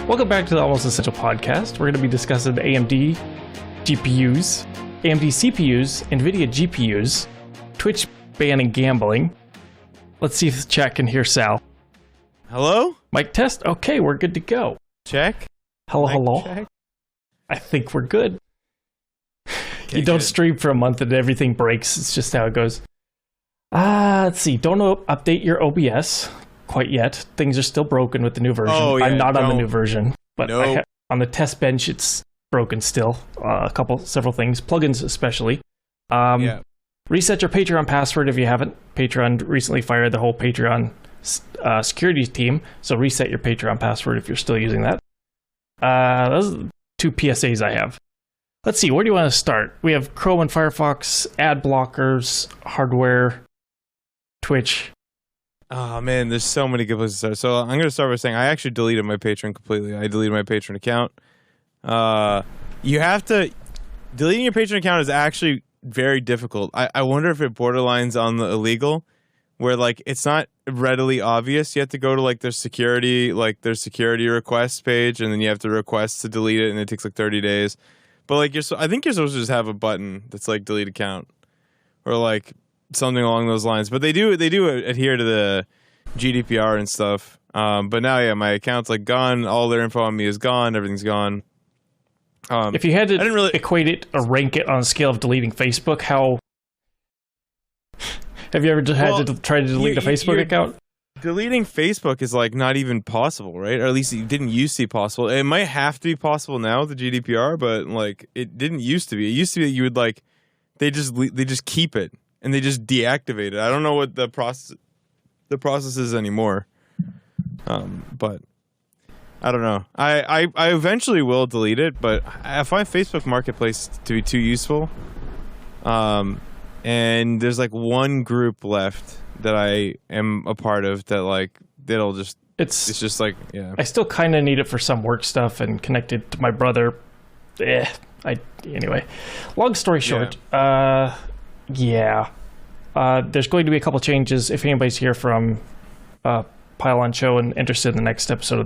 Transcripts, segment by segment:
Welcome back to the Almost Essential Podcast. We're going to be discussing the AMD GPUs, AMD CPUs, Nvidia GPUs, Twitch banning gambling. Let's see if the chat can hear Sal. Hello? Mic test? Okay, we're good to go. Check. Hello, Mic hello. check. I think we're good. Okay, You don't good. stream for a month and everything breaks. It's just how it goes. Let's see. Don't update your OBS quite yet. Things are still broken with the new version. Oh, yeah, I'm not on the don't. new version, but Nope. on the test bench, it's broken still. Several things, plugins especially. Yeah. Reset your Patreon password if you haven't. Patreon recently fired the whole Patreon security team, so reset your Patreon password if you're still using that. Those are the two PSAs I have. Let's see, where do you want to start? We have Chrome and Firefox, ad blockers, hardware, Twitch. Oh, man, there's so many good places to start. So I'm going to start by saying I actually deleted my Patreon completely. I deleted my Patreon account. You have to... Deleting your Patreon account is actually very difficult. I wonder if it borderlines on the illegal, where, like, it's not readily obvious. You have to go to, like, their security request page, and then you have to request to delete it, and it takes, like, 30 days. But, like, I think you're supposed to just have a button that's, like, delete account. Or, like... something along those lines, but they do adhere to the GDPR and stuff. But now, yeah, my account's like gone. All their info on me is gone. Everything's gone. If you had to equate it or rank it on a scale of deleting Facebook, how have you ever had to try to delete a Facebook account? Deleting Facebook is like not even possible, right? Or at least it didn't used to be possible. It might have to be possible now with the GDPR, but like it didn't used to be. It used to be that you would like they just keep it. And they just deactivate it. I don't know what the process is anymore. But I don't know. I eventually will delete it, but I find Facebook Marketplace to be too useful. And there's like one group left that I am a part of that like it's just like, yeah. I still kind of need it for some work stuff and connected to my brother. Anyway, long story short, yeah. There's going to be a couple changes. If anybody's here from Pile On Show and interested in the next episode of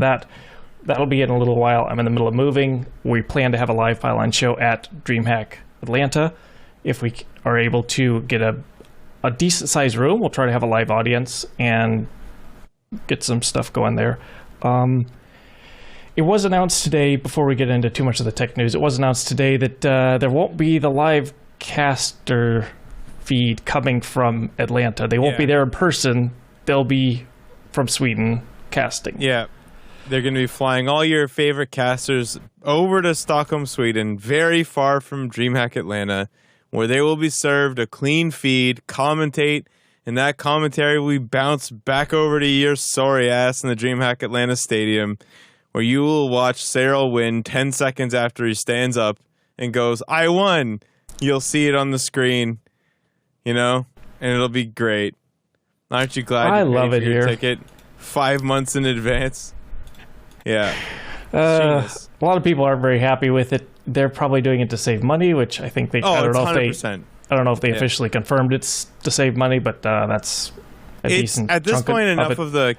that'll be in a little while. I'm in the middle of moving. We plan to have a live Pile On Show at DreamHack Atlanta. If we are able to get a decent sized room, we'll try to have a live audience and get some stuff going there. It was announced today, before we get into too much of the tech news, it was announced today that there won't be the live caster feed coming from Atlanta. They won't be there in person. They'll be from Sweden casting. Yeah. They're going to be flying all your favorite casters over to Stockholm, Sweden, very far from DreamHack Atlanta, where they will be served a clean feed, commentate, and that commentary will be bounced back over to your sorry ass in the DreamHack Atlanta Stadium, where you will watch Cyril win 10 seconds after he stands up and goes, "I won." You'll see it on the screen. You know, and it'll be great. Aren't you glad you love paid it for your here. ticket 5 months in advance? Yeah. A lot of people aren't very happy with it. They're probably doing it to save money, which I think they. I don't know 100%. I don't know if they officially confirmed it's to save money, but that's a decent. At this point, enough it. of the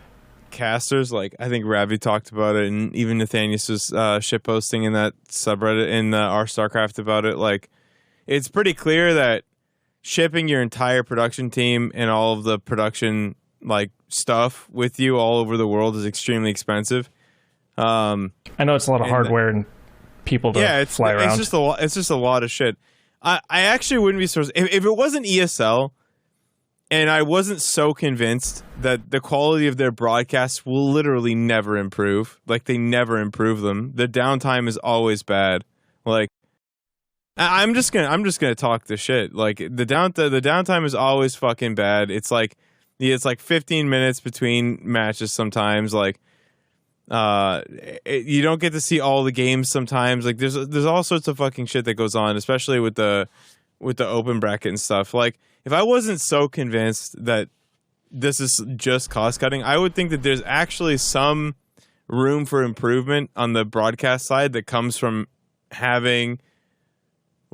casters. Like I think Ravi talked about it, and even Nathanius was shitposting in that subreddit in our StarCraft about it. Like, it's pretty clear that shipping your entire production team and all of the production like stuff with you all over the world is extremely expensive. I know it's a lot of hardware and people to fly around. It's just a lot of shit. I actually wouldn't be surprised if it wasn't ESL and I wasn't so convinced that the quality of their broadcasts will literally never improve. Like they never improve them. The downtime is always bad. Like I'm just gonna talk the shit. Like the downtime is always fucking bad. It's like 15 minutes between matches sometimes. Like you don't get to see all the games sometimes. Like there's all sorts of fucking shit that goes on, especially with the open bracket and stuff. Like if I wasn't so convinced that this is just cost cutting, I would think that there's actually some room for improvement on the broadcast side that comes from having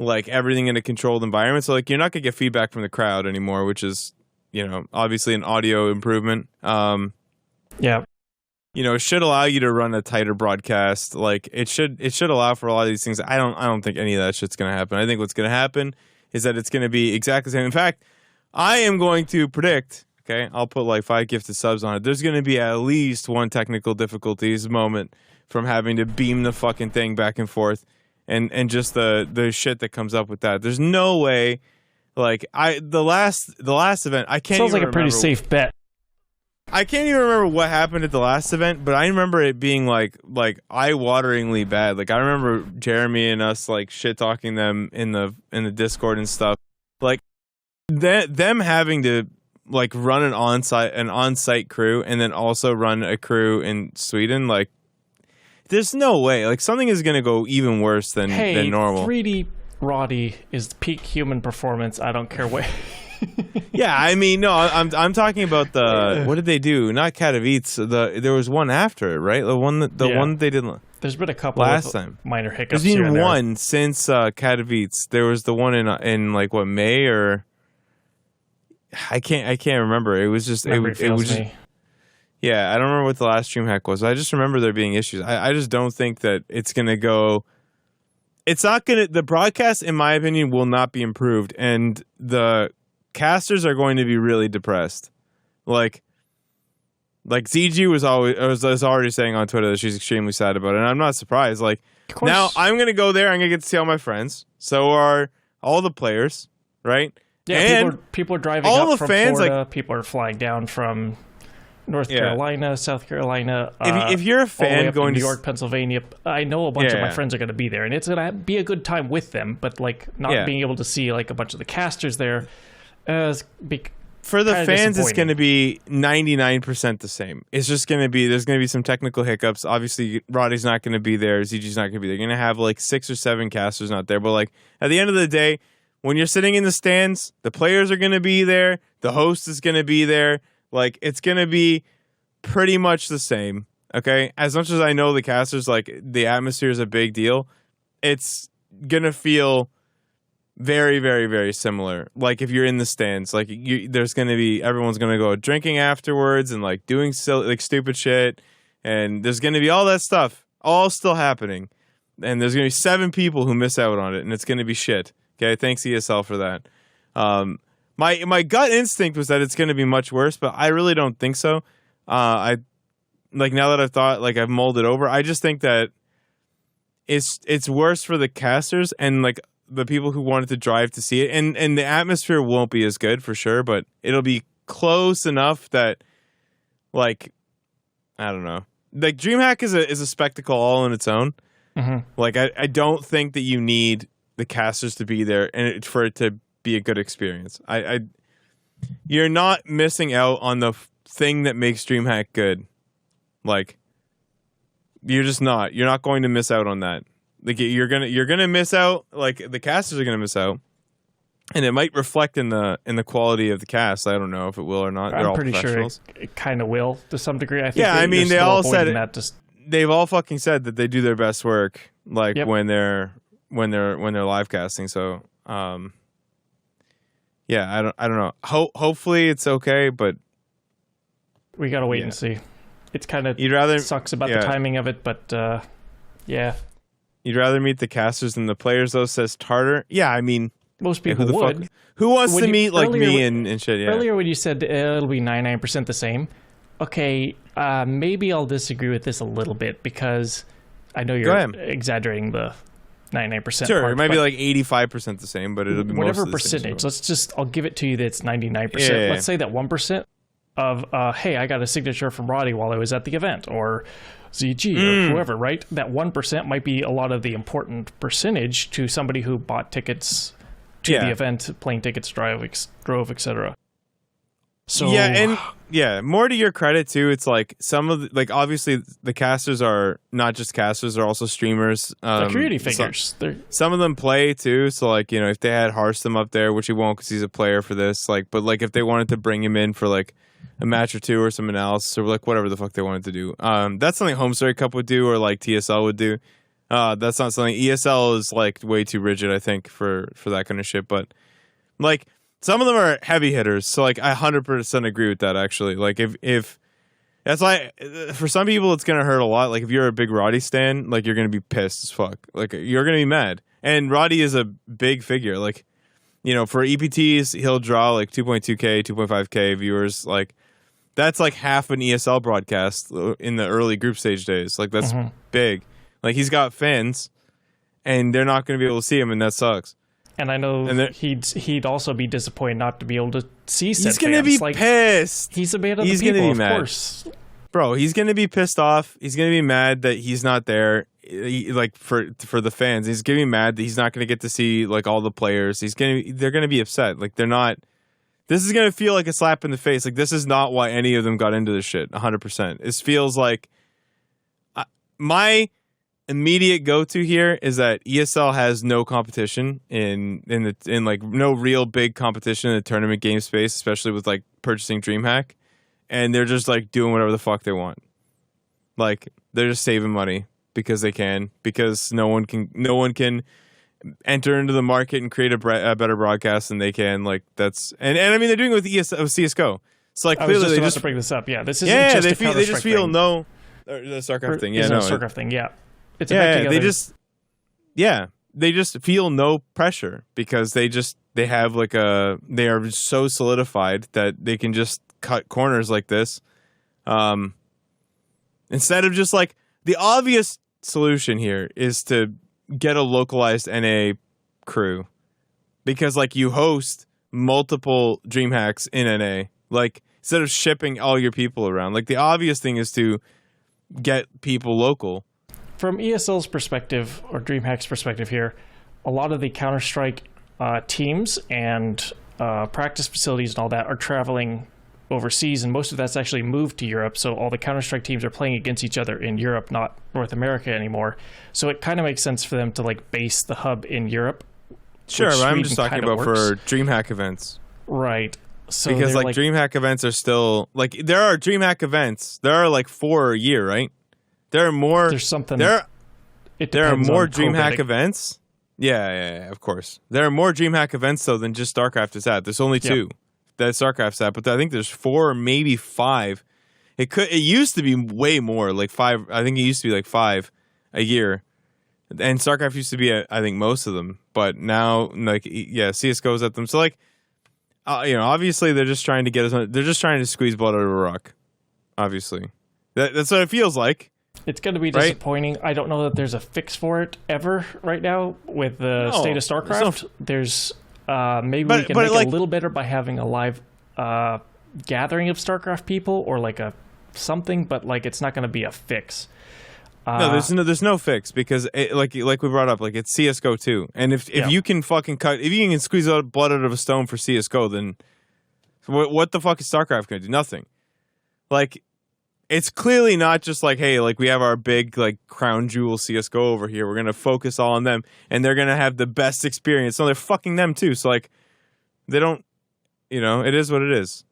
like everything in a controlled environment. So like you're not gonna get feedback from the crowd anymore, which is, you know, obviously an audio improvement. Yeah. it should allow you to run a tighter broadcast. Like it should allow for a lot of these things. I don't think any of that shit's going to happen. I think what's going to happen is that it's going to be exactly the same. In fact, I am going to predict, okay, I'll put like 5 gifted subs on it. There's going to be at least one technical difficulties moment from having to beam the fucking thing back and forth and just the shit that comes up with that. There's no way, like, the last event, I can't Sounds even like a pretty remember. safe bet. I can't even remember what happened at the last event, but I remember it being like eye-wateringly bad. Like I remember Jeremy and us like shit talking them in the Discord and stuff. Like them having to like run an on-site crew and then also run a crew in Sweden. Like there's no way. Like something is gonna go even worse than normal. 3D Roddy is peak human performance. I don't care what. Yeah, I mean, no, I'm talking about the what did they do? Not Katowice. There was one after it, right? The one that they did. There's been a couple last time. Minor hiccups. There's here been and one since Katowice. There was the one in like what, May or I can't remember. It was just it was just, yeah. I don't remember what the last DreamHack was. I just remember there being issues. I just don't think that it's gonna go. It's not gonna. The broadcast, in my opinion, will not be improved, and the casters are going to be really depressed. Like ZG was already saying on Twitter that she's extremely sad about it, and I'm not surprised. Like now I'm going to go there, I'm going to get to see all my friends. So are all the players, right? Yeah, and people are driving all up the from fans, Florida, like, people are flying down from North Carolina, South Carolina. If you're a fan going to New York, Pennsylvania, I know a bunch of my friends are going to be there, and it's going to be a good time with them, but like not being able to see like a bunch of the casters there. For the fans, it's going to be 99% the same. It's just going to be, there's going to be some technical hiccups. Obviously, Roddy's not going to be there. ZG's not going to be there. You're going to have like 6 or 7 casters not there. But like at the end of the day, when you're sitting in the stands, the players are going to be there. The host is going to be there. Like it's going to be pretty much the same. Okay. As much as I know the casters, like the atmosphere is a big deal. It's going to feel very, very, very similar. Like if you're in the stands, like there's going to be, everyone's going to go drinking afterwards and like doing like stupid shit. And there's going to be all that stuff all still happening. And there's going to be 7 people who miss out on it. And it's going to be shit. Okay. Thanks ESL for that. My gut instinct was that it's going to be much worse, but I really don't think so. I like now that I've thought, like I've mulled it over, I just think that it's worse for the casters and like the people who wanted to drive to see it, and the atmosphere won't be as good for sure, but it'll be close enough that, like, I don't know. Like DreamHack is a spectacle all on its own. Mm-hmm. Like I don't think that you need the casters to be there and for it to be a good experience. You're not missing out on the thing that makes DreamHack good. Like you're just not. You're not going to miss out on that. Like you're gonna miss out. Like the casters are gonna miss out, and it might reflect in the quality of the cast. I don't know if it will or not. They're I'm all pretty sure it kind of will to some degree. I think. Yeah, I mean they all said it. They've all fucking said that they do their best work, like when they're live casting. So, yeah, I don't know. Hopefully it's okay, but we gotta wait and see. It's kind of sucks about the timing of it, but yeah. You'd rather meet the casters than the players, though, says Tartar. Yeah, I mean, most people would. Who wants to meet like me and shit? Yeah. Earlier when you said it'll be 99% the same, okay, maybe I'll disagree with this a little bit because I know you're exaggerating the 99%. Sure, part, it might be like 85% the same, but it'll be whatever most of the percentage. Same. I'll give it to you that it's 99%. Yeah. Let's say that 1% of hey, I got a signature from Roddy while I was at the event, or ZG or whoever, right? That 1% might be a lot of the important percentage to somebody who bought tickets to the event, plane tickets, drove, etc. So more to your credit too. It's like some of like obviously the casters are not just casters; they're also streamers. They're community figures. Some of them play too. So like if they had Harstam up there, which he won't because he's a player for this. Like, but like if they wanted to bring him in for like a match or two or some analysis or like whatever the fuck they wanted to do. That's something Home Story Cup would do or like TSL would do. That's not something ESL is like way too rigid, I think, for that kind of shit. But like some of them are heavy hitters, so like I 100% agree with that. Actually, like if That's why for some people it's gonna hurt a lot. Like if you're a big Roddy stan, like you're gonna be pissed as fuck. Like you're gonna be mad. And Roddy is a big figure. Like, you know, for EPTs, he'll draw like 2.2K, 2.5K viewers. Like that's like half an ESL broadcast in the early group stage days. Like that's big. Like he's got fans, and they're not gonna be able to see him, and that sucks. And I know he'd also be disappointed not to be able to see said He's gonna fans. be pissed. He's a man of the people, gonna be of mad. course. Bro, he's gonna be pissed off. He's gonna be mad that he's not there. Like for the fans, he's gonna be mad that he's not gonna get to see like all the players. They're gonna be upset. Like they're not. This is gonna feel like a slap in the face. Like this is not why any of them got into this shit. 100%. It feels like my immediate go-to here is that ESL has no competition in like no real big competition in the tournament game space, especially with like purchasing DreamHack, and they're just like doing whatever the fuck they want. Like they're just saving money because they can, because no one can enter into the market and create a better broadcast than they can. Like that's and I mean they're doing it with CS:GO. So like clearly they just to bring this up. Yeah, this isn't just they just feel thing. No the StarCraft thing. Yeah, no StarCraft thing. Yeah. It's they just feel no pressure because they are so solidified that they can just cut corners like this, instead of just like the obvious solution here is to get a localized NA crew, because like you host multiple DreamHacks in NA, like instead of shipping all your people around, like the obvious thing is to get people local. From ESL's perspective, or DreamHack's perspective here, a lot of the Counter-Strike teams and practice facilities and all that are traveling overseas, and most of that's actually moved to Europe, so all the Counter-Strike teams are playing against each other in Europe, not North America anymore. So it kind of makes sense for them to like base the hub in Europe. Sure, but I'm just talking about for DreamHack events. Right. So because like DreamHack events are still, like there are DreamHack events. There are like 4 a year, right? There are more. There's something. There are more DreamHack events. events. Yeah, of course. There are more DreamHack events though than just StarCraft is at. There's only 2 that StarCraft's at, but I think there's 4 or maybe 5. It used to be way more, like 5. I think it used to be like 5 a year, and StarCraft used to be at, I think, most of them. But now, like CS:GO's at them. So like, obviously they're just trying to get us. They're just trying to squeeze blood out of a rock. Obviously, that's what it feels like. It's going to be disappointing. Right? I don't know that there's a fix for it ever right now with the state of StarCraft. There's maybe we can make it a little better by having a live gathering of StarCraft people or like a something, but like it's not going to be a fix. No, there's no fix because like we brought up, like it's CS:GO too, and if you can fucking if you can squeeze out blood out of a stone for CS:GO, then what the fuck is StarCraft going to do? Nothing. Like. It's clearly not just like, hey, like we have our big like crown jewel CS:GO over here. We're gonna focus all on them, and they're gonna have the best experience. No, they're fucking them too. So like, they don't, it is what it is.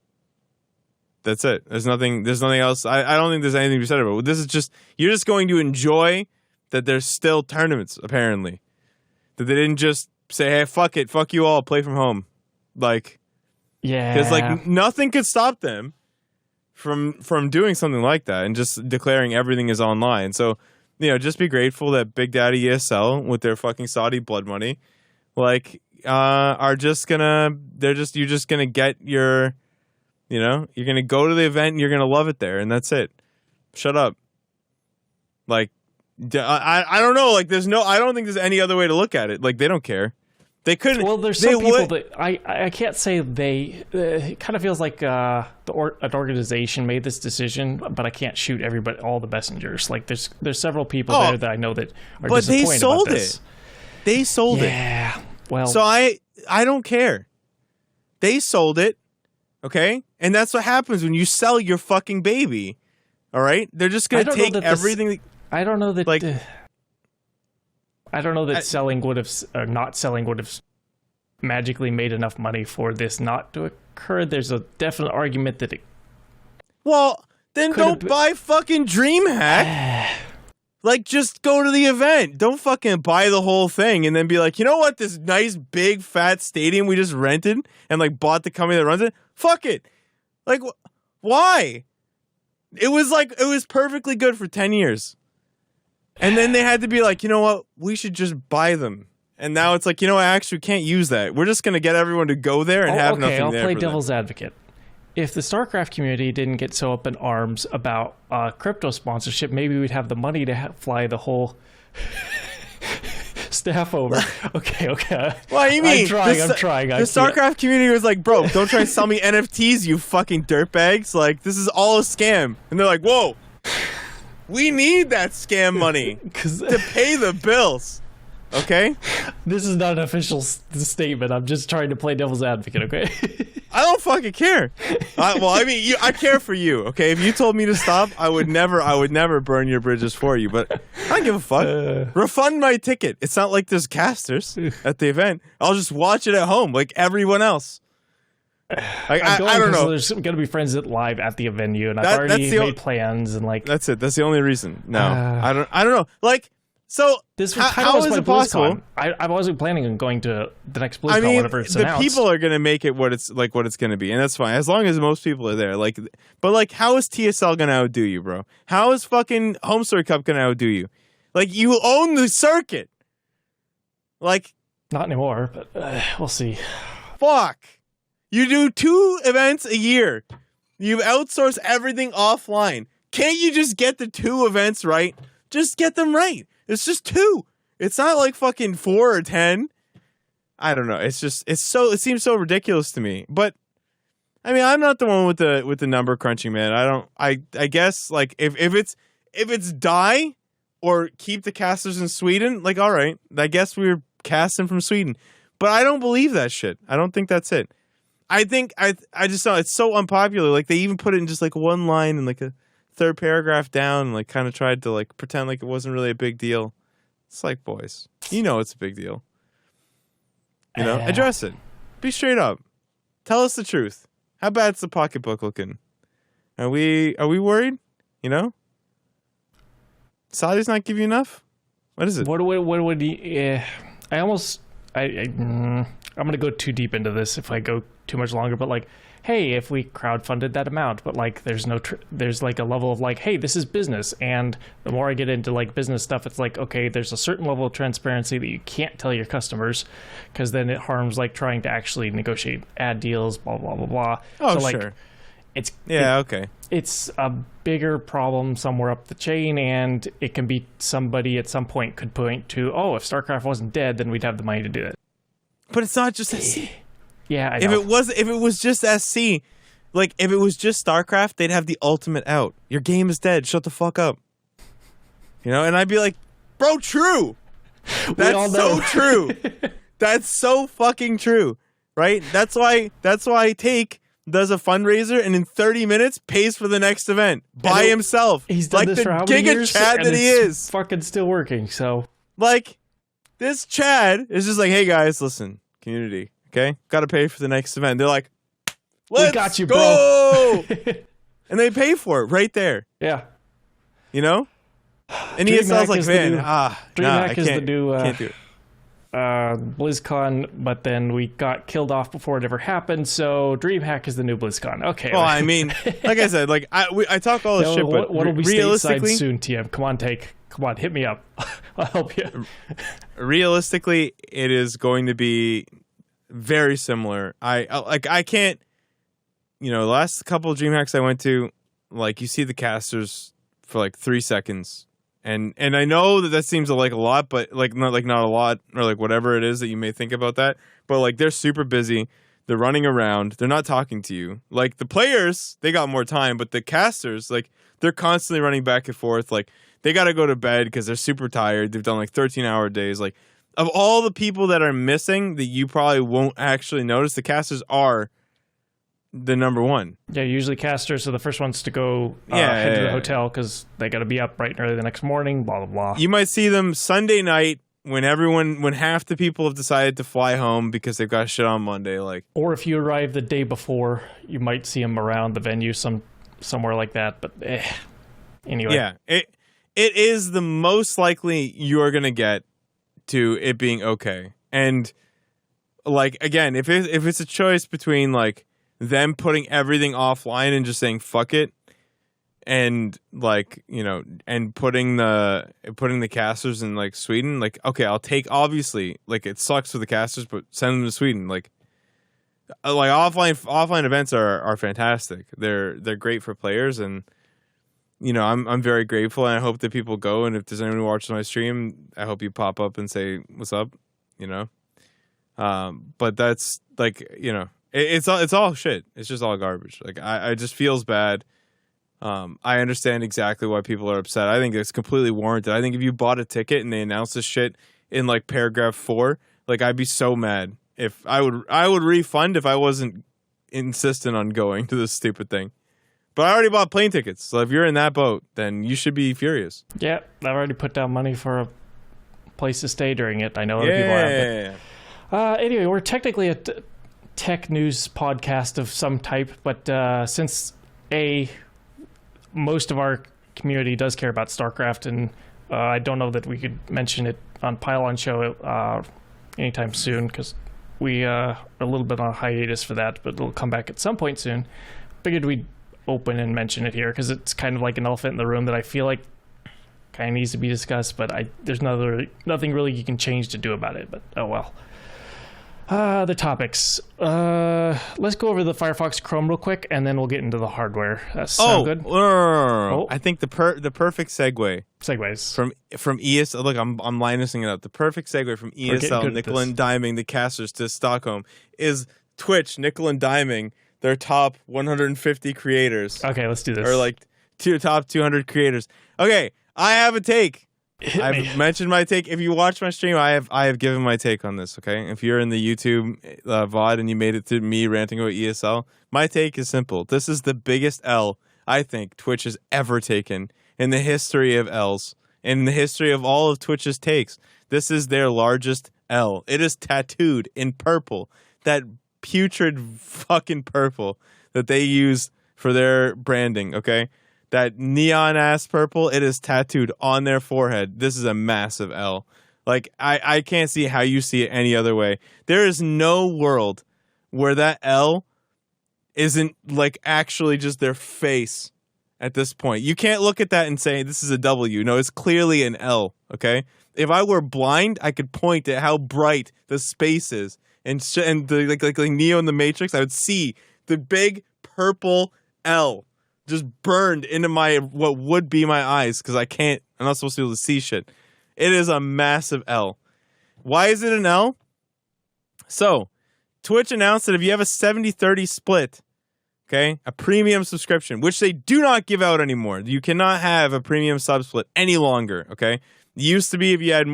That's it. There's nothing else. I don't think there's anything to be said about it. This is just you're just going to enjoy that there's still tournaments apparently. That they didn't just say, hey, fuck it, fuck you all, play from home, like, because like nothing could stop them from doing something like that and just declaring everything is online. So, just be grateful that Big Daddy ESL with their fucking Saudi blood money, like, you're just gonna get your, you're gonna go to the event and you're gonna love it there, and that's it. Shut up. Like, I don't know. Like, I don't think there's any other way to look at it. Like, they don't care. They couldn't. Well, there's some people that I can't say they. It kind of feels like an organization made this decision, but I can't shoot everybody, all the messengers. Like there's several people there that I know that are disappointed about this. They sold it. Yeah. Well. So I don't care. They sold it. Okay, and that's what happens when you sell your fucking baby. All right, they're just gonna take everything. I don't know that. Like. I don't know that selling would have, or not selling would have magically made enough money for this not to occur. There's a definite argument that it. Well, then don't buy fucking DreamHack. Like, just go to the event. Don't fucking buy the whole thing and then be like, you know what? This nice, big, fat stadium we just rented and like bought the company that runs it. Fuck it. Like, why? It was perfectly good for 10 years. And then they had to be like, you know what? We should just buy them. And now it's like, you know, I actually can't use that. We're just going to get everyone to go there and have nothing I'll there. play devil's advocate. If the StarCraft community didn't get so up in arms about crypto sponsorship, maybe we'd have the money to fly the whole staff over. Okay. Well, you mean I'm trying. The StarCraft community was like, bro, don't try to sell me NFTs, you fucking dirtbags. Like, this is all a scam. And they're like, whoa, we need that scam money to pay the bills. Okay? This is not an official statement. I'm just trying to play devil's advocate, okay? I don't fucking care. I care for you, okay? If you told me to stop, I would never burn your bridges for you, but I don't give a fuck. Refund my ticket. It's not like there's casters at the event. I'll just watch it at home like everyone else. Like, I don't know. There's going to be friends that live at the venue, and I've already made plans, and like... That's it. That's the only reason. No. I don't know. Like... So how is it possible? BlizzCon? I wasn't planning on going to the next BlizzCon whenever it's announced. The people are going to make it what it's going to be, and that's fine as long as most people are there. Like, but like, how is TSL going to outdo you, bro? How is fucking Homestory Cup going to outdo you? Like, you own the circuit. Like, not anymore, but we'll see. Fuck, you do 2 events a year. You outsource everything offline. Can't you just get the 2 events right? Just get them right. It's just 2. It's not like fucking 4 or 10. I don't know. It seems so ridiculous to me. But I mean, I'm not the one with the number crunching, man. I guess like if it's die or keep the casters in Sweden, like all right, I guess we were casting from Sweden. But I don't believe that shit. I don't think that's it. I think I just saw it's so unpopular. Like they even put it in just like one line and like a 3rd paragraph down, and like kind of tried to like pretend like it wasn't really a big deal. It's like, boys, you know it's a big deal. You know, address it. Be straight up. Tell us the truth. How bad's the pocketbook looking? Are we worried? You know, Saudi's not give you enough. What is it? What would he? I'm gonna go too deep into this if I go too much longer. But like, hey, if we crowdfunded that amount, but like there's there's like a level of like, hey, this is business. And the more I get into like business stuff, it's like, okay, there's a certain level of transparency that you can't tell your customers because then it harms like trying to actually negotiate ad deals, blah, blah, blah, blah. Oh, so, like, sure. Okay. It's a bigger problem somewhere up the chain, and it can be somebody at some point could point to, oh, if StarCraft wasn't dead, then we'd have the money to do it. But it's not just SC. Yeah, I know. If it was just SC, like if it was just StarCraft, they'd have the ultimate out. Your game is dead. Shut the fuck up. You know, and I'd be like, bro, true. That's so true. That's so fucking true. Right? That's why Take does a fundraiser and in 30 minutes pays for the next event by himself. He's done like this the for how many years? Chad that he is. Fucking still working, so like this Chad is just like, hey guys, listen, community. Okay, got to pay for the next event. They're like, "Let's we got you, go!" And they pay for it right there. Yeah, you know. And ESL's like, man, DreamHack is the new can't do it. BlizzCon, but then we got killed off before it ever happened. So DreamHack is the new BlizzCon. Okay. Well, I mean, like I said, like I talk all this shit, but what'll be realistically, stateside soon, TM? Come on, hit me up. I'll help you. Realistically, it is going to be very similar. I can't, you know, the last couple of DreamHacks I went to, like you see the casters for like 3 seconds, and I know that seems like a lot, but not a lot, or like whatever it is that you may think about that, but like they're super busy, they're running around, they're not talking to you. Like the players, they got more time, but the casters, like they're constantly running back and forth, like they got to go to bed because they're super tired. They've done like 13-hour days, like. Of all the people that are missing that you probably won't actually notice, the casters are the number one. Yeah, usually casters are the first ones to go head to the hotel because they got to be up bright and early the next morning, blah, blah, blah. You might see them Sunday night when half the people have decided to fly home because they've got shit on Monday. Or if you arrive the day before, you might see them around the venue somewhere like that. But anyway. Yeah, it is the most likely you're going to get to it being okay. And like again, if it's a choice between like them putting everything offline and just saying fuck it, and like, you know, and putting the casters in like Sweden, like, okay, I'll take, obviously, like, it sucks for the casters, but send them to Sweden. Like offline events are fantastic. They're great for players, and you know, I'm very grateful, and I hope that people go. And if there's anyone who watches my stream, I hope you pop up and say what's up. You know, but that's like, you know, it's all shit. It's just all garbage. Like I just feels bad. I understand exactly why people are upset. I think it's completely warranted. I think if you bought a ticket and they announced this shit in like paragraph 4, like I'd be so mad. If I would refund if I wasn't insistent on going to this stupid thing. But I already bought plane tickets, so if you're in that boat, then you should be furious. Yeah, I've already put down money for a place to stay during it. I know other people have. But, anyway, we're technically a tech news podcast of some type, but since most of our community does care about StarCraft, and I don't know that we could mention it on Pylon Show anytime soon, because we are a little bit on hiatus for that, but it'll come back at some point soon. Figured we'd open and mention it here, because it's kind of like an elephant in the room that I feel like kind of needs to be discussed, but there's nothing really you can change to do about it, but oh well. The topics. Let's go over the Firefox Chrome real quick, and then we'll get into the hardware. Sound good? I think the perfect segue. Segues. From ESL. Look, I'm Linusing it up. The perfect segue from ESL, nickel and diming the casters to Stockholm is Twitch, nickel and diming their top 150 creators. Okay, let's do this. Or like top 200 creators. Okay, I have a take. I've mentioned my take. If you watch my stream, I have given my take on this, okay? If you're in the YouTube VOD and you made it to me ranting about ESL, my take is simple. This is the biggest L I think Twitch has ever taken in the history of Ls, in the history of all of Twitch's takes. This is their largest L. It is tattooed in purple. That putrid fucking purple that they use for their branding, okay? That neon-ass purple, it is tattooed on their forehead. This is a massive L. Like, I can't see how you see it any other way. There is no world where that L isn't, like, actually just their face at this point. You can't look at that and say, this is a W. No, it's clearly an L, okay? If I were blind, I could point at how bright the space is. And the, like Neo in the Matrix, I would see the big purple L just burned into what would be my eyes, because I'm not supposed to be able to see shit. It is a massive L. Why is it an L? So, Twitch announced that if you have a 70-30 split, okay, a premium subscription, which they do not give out anymore. You cannot have a premium sub split any longer, okay? It used to be if you had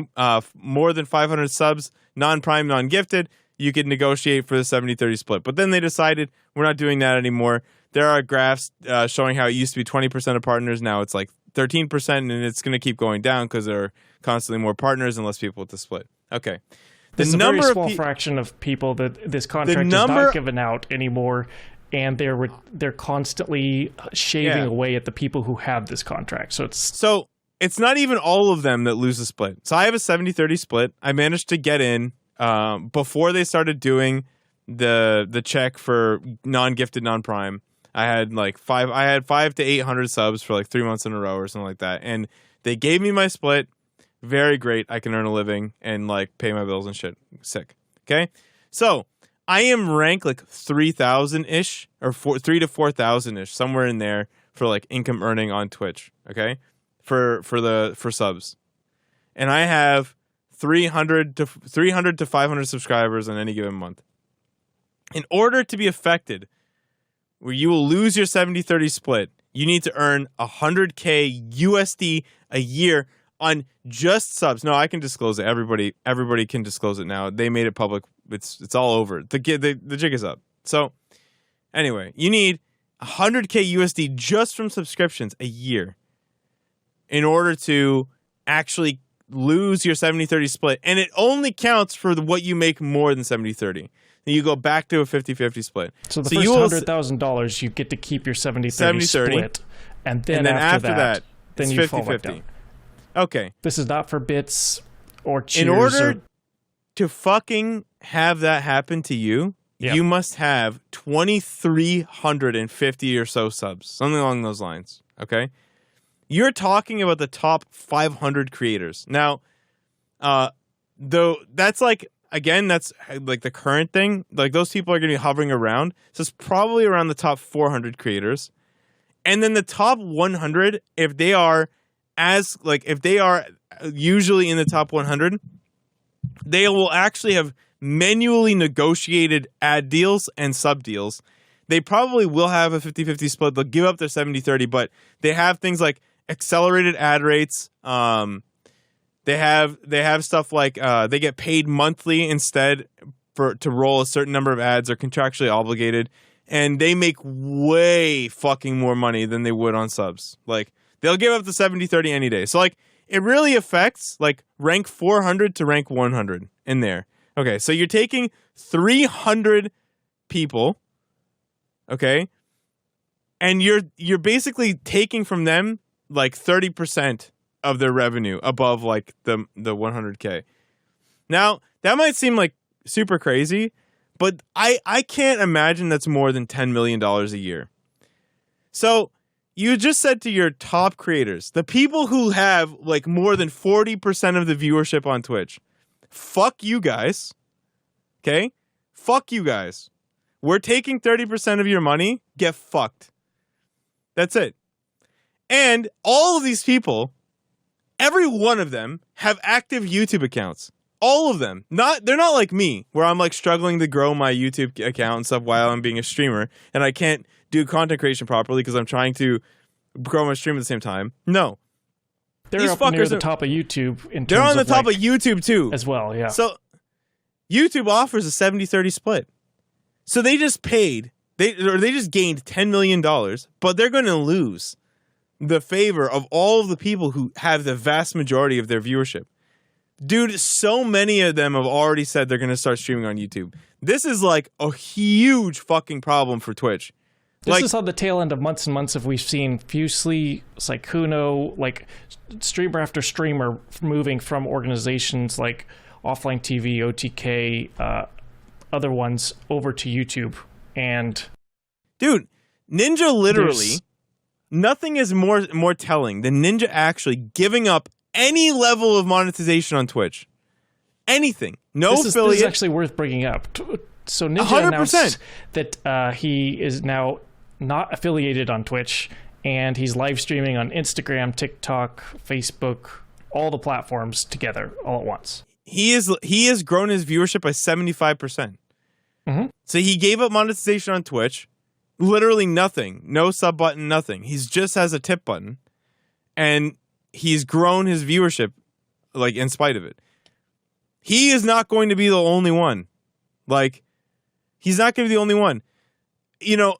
more than 500 subs, non-prime, non-gifted, you could negotiate for the 70-30 split. But then they decided we're not doing that anymore. There are graphs showing how it used to be 20% of partners. Now it's like 13%, and it's going to keep going down because there are constantly more partners and less people to split. Okay. This is a very small fraction of people that this contract is not given out anymore, and they're constantly shaving away at the people who have this contract. So it's not even all of them that lose the split. So I have a 70-30 split. I managed to get in before they started doing the check for non-gifted, non-prime. I had 5 to 800 subs for like 3 months in a row or something like that. And they gave me my split. Very great. I can earn a living and like pay my bills and shit. Sick. Okay. So I am ranked like 3,000-ish or 3 to 4,000-ish, somewhere in there for like income earning on Twitch. Okay. For subs. And I have 300 to 500 subscribers on any given month. In order to be affected, where you will lose your 70-30 split, you need to earn 100K USD a year on just subs. No, I can disclose it. Everybody can disclose it now. They made it public. It's all over. The jig is up. So anyway, you need 100K USD just from subscriptions a year in order to actually lose your 70-30 split. And it only counts for what you make more than 70-30. You go back to a 50-50 split. So the first $100,000, you get to keep your 70-30 split. And then after that then you 50-50. Fall back down. Okay. This is not for bits or cheers. In order to fucking have that happen to you, you must have 2,350 or so subs, something along those lines. Okay, you're talking about the top 500 creators. Now, though that's like, again, that's like the current thing. Like those people are going to be hovering around. So it's probably around the top 400 creators. And then the top 100, if they are usually in the top 100, they will actually have manually negotiated ad deals and sub deals. They probably will have a 50-50 split. They'll give up their 70-30, but they have things like accelerated ad rates. They have stuff like they get paid monthly instead to roll a certain number of ads. They're contractually obligated, and they make way fucking more money than they would on subs. Like they'll give up the 70-30 any day. So like it really affects like rank 400 to rank 100 in there. Okay, so you're taking 300 people, okay, and you're basically taking from them like 30% of their revenue above like the 100K. Now, that might seem like super crazy, but I can't imagine that's more than $10 million a year. So you just said to your top creators, the people who have like more than 40% of the viewership on Twitch, fuck you guys. Okay? Fuck you guys. We're taking 30% of your money. Get fucked. That's it. And all of these people, every one of them have active YouTube accounts. All of them. They're not like me, where I'm like struggling to grow my YouTube account and stuff while I'm being a streamer, and I can't do content creation properly because I'm trying to grow my stream at the same time. No. They're up near the top of YouTube. They're on the top of YouTube too. As well, yeah. So YouTube offers a 70-30 split. So they just paid, they just gained $10 million, but they're going to lose the favor of all of the people who have the vast majority of their viewership. Dude, so many of them have already said they're going to start streaming on YouTube. This is like a huge fucking problem for Twitch. This is on the tail end of months and months of we've seen Fusely, Sykuno, like streamer after streamer moving from organizations like Offline TV, OTK, other ones over to YouTube. And dude, Ninja literally, nothing is more telling than Ninja actually giving up any level of monetization on Twitch. Anything. No affiliate. This is actually worth bringing up. So Ninja 100%. announced that he is now not affiliated on Twitch, and he's live streaming on Instagram, TikTok, Facebook, all the platforms together all at once. He has grown his viewership by 75%. Mm-hmm. So he gave up monetization on Twitch. Literally nothing. No sub button, nothing. He just has a tip button. And he's grown his viewership, like, in spite of it. He is not going to be the only one. Like, he's not going to be the only one. You know,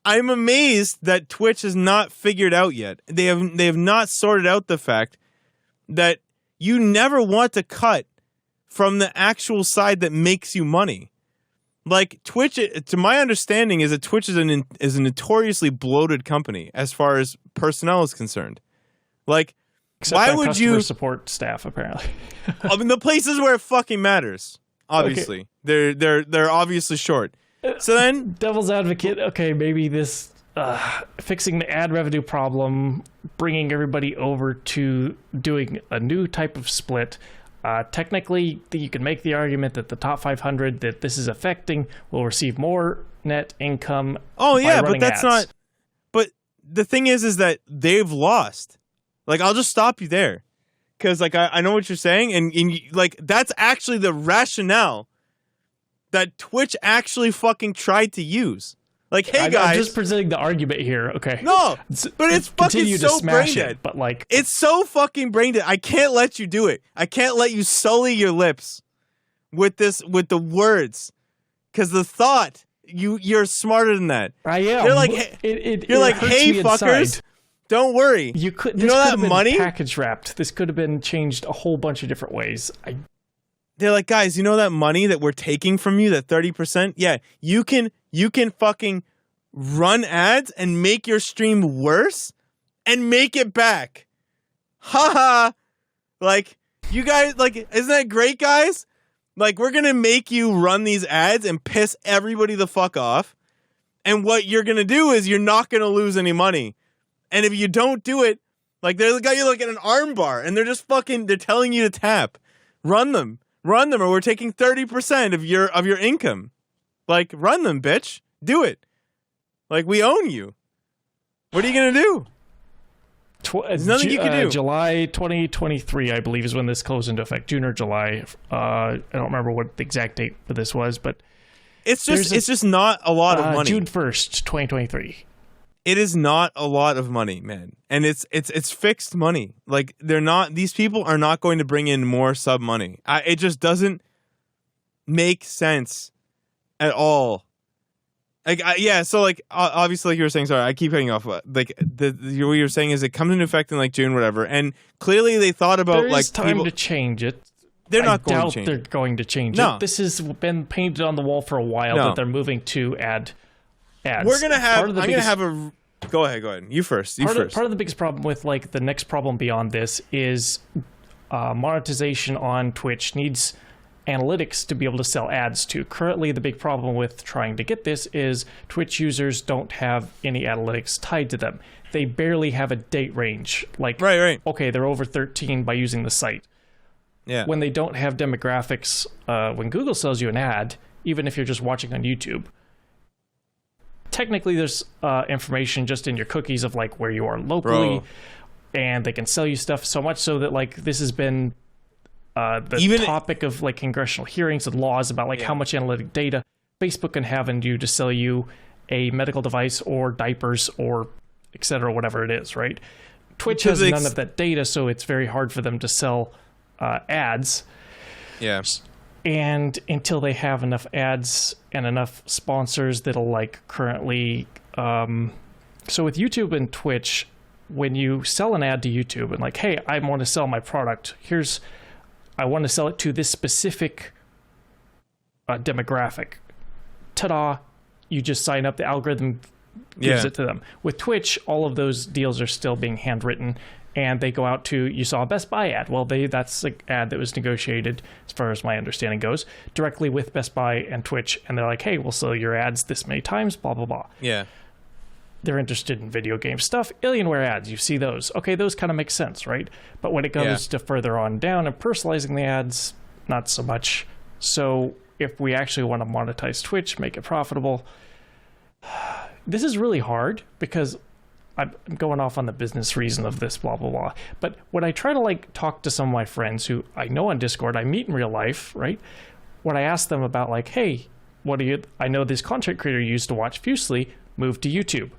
I'm amazed that Twitch has not figured out yet. They have not sorted out the fact that you never want to cut from the actual side that makes you money. Like, Twitch, to my understanding, is that Twitch is a notoriously bloated company as far as personnel is concerned. Like, except why would you support staff? Apparently, I mean, the places where it fucking matters. Obviously, okay. They're obviously short. So then, devil's advocate. Okay, maybe this fixing the ad revenue problem, bringing everybody over to doing a new type of split. Technically, you can make the argument that the top 500 that this is affecting will receive more net income. Oh yeah, but that's ads. not. But the thing is that they've lost. Like, I'll just stop you there, because like I know what you're saying, and like that's actually the rationale that Twitch actually fucking tried to use. Like, hey guys, I'm just presenting the argument here. Okay, no, but it's fucking so brain dead. But like, it's so fucking brain dead. I can't let you do it. I can't let you sully your lips with the words, because the thought you're smarter than that. I am. You're like, hey fuckers. Inside. Don't worry. You know that money package wrapped. This could have been changed a whole bunch of different ways. They're like, guys, you know that money that we're taking from you, that 30%? Yeah, you can fucking run ads and make your stream worse and make it back. Haha. Like, you guys, like, isn't that great, guys? Like, we're going to make you run these ads and piss everybody the fuck off. And what you're going to do is you're not going to lose any money. And if you don't do it, like, they've got you like in an arm bar and they're just they're telling you to tap. Run them, or we're taking 30% of your income. Like, run them, bitch. Do it. Like, we own you. What are you going to do? There's nothing you can do. July 2023, I believe, is when this goes into effect. June or July. I don't remember what the exact date for this was, but it's just not a lot of money. June 1st, 2023. It is not a lot of money, man. And it's fixed money. Like, these people are not going to bring in more sub money. It just doesn't make sense at all. Like, so, like, obviously, like you were saying, sorry, I keep cutting you off. Like, what you're saying is it comes into effect in, like, June, whatever. And clearly they thought about, like, time to change it. They're not going to change it. I doubt they're going to change it. This has been painted on the wall for a while that they're moving to ads. We're going to have, go ahead. You first. Part of the biggest problem with, like, the next problem beyond this is monetization on Twitch needs analytics to be able to sell ads to. Currently, the big problem with trying to get this is Twitch users don't have any analytics tied to them. They barely have a date range. Like, right. Okay, they're over 13 by using the site. Yeah. When they don't have demographics, when Google sells you an ad, even if you're just watching on YouTube, technically there's information just in your cookies of, like, where you are locally, and they can sell you stuff so much so that, like, this has been topic of, like, congressional hearings and laws about, like, how much analytic data Facebook can have and you to sell you a medical device or diapers or et cetera, whatever it is, right? Twitch has none of that data, so it's very hard for them to sell ads. Yeah. And until they have enough ads and enough sponsors that'll, like, currently... so with YouTube and Twitch, when you sell an ad to YouTube and, like, hey, I want to sell my product, I want to sell it to this specific demographic. Ta-da! You just sign up, the algorithm gives it to them. With Twitch, all of those deals are still being handwritten, and they go out to, you saw a Best Buy ad. Well, that's an ad that was negotiated, as far as my understanding goes, directly with Best Buy and Twitch, and they're like, hey, we'll sell your ads this many times, blah, blah, blah. Yeah. They're interested in video game stuff. Alienware ads, you see those. Okay, those kind of make sense, right? But when it goes to further on down and personalizing the ads, not so much. So if we actually want to monetize Twitch, make it profitable, this is really hard because I'm going off on the business reason of this, blah, blah, blah. But when I try to, like, talk to some of my friends who I know on Discord, I meet in real life, right? When I ask them about, like, hey, I know this content creator you used to watch Fusely moved to YouTube.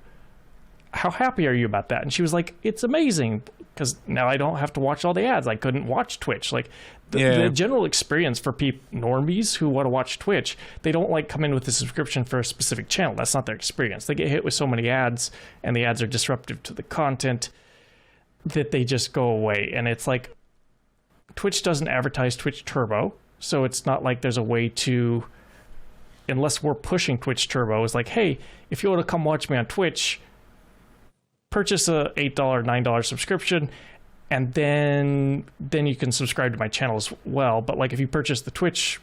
How happy are you about that? And she was like, it's amazing because now I don't have to watch all the ads. I couldn't watch Twitch. Like, the general experience for normies who want to watch Twitch, they don't, like, come in with a subscription for a specific channel. That's not their experience. They get hit with so many ads, and the ads are disruptive to the content that they just go away. And it's like, Twitch doesn't advertise Twitch Turbo, so it's not like there's a way to, unless we're pushing Twitch Turbo, it's like, hey, if you want to come watch me on Twitch, purchase a $8, $9 subscription, and then you can subscribe to my channel as well. But, like, if you purchase the Twitch,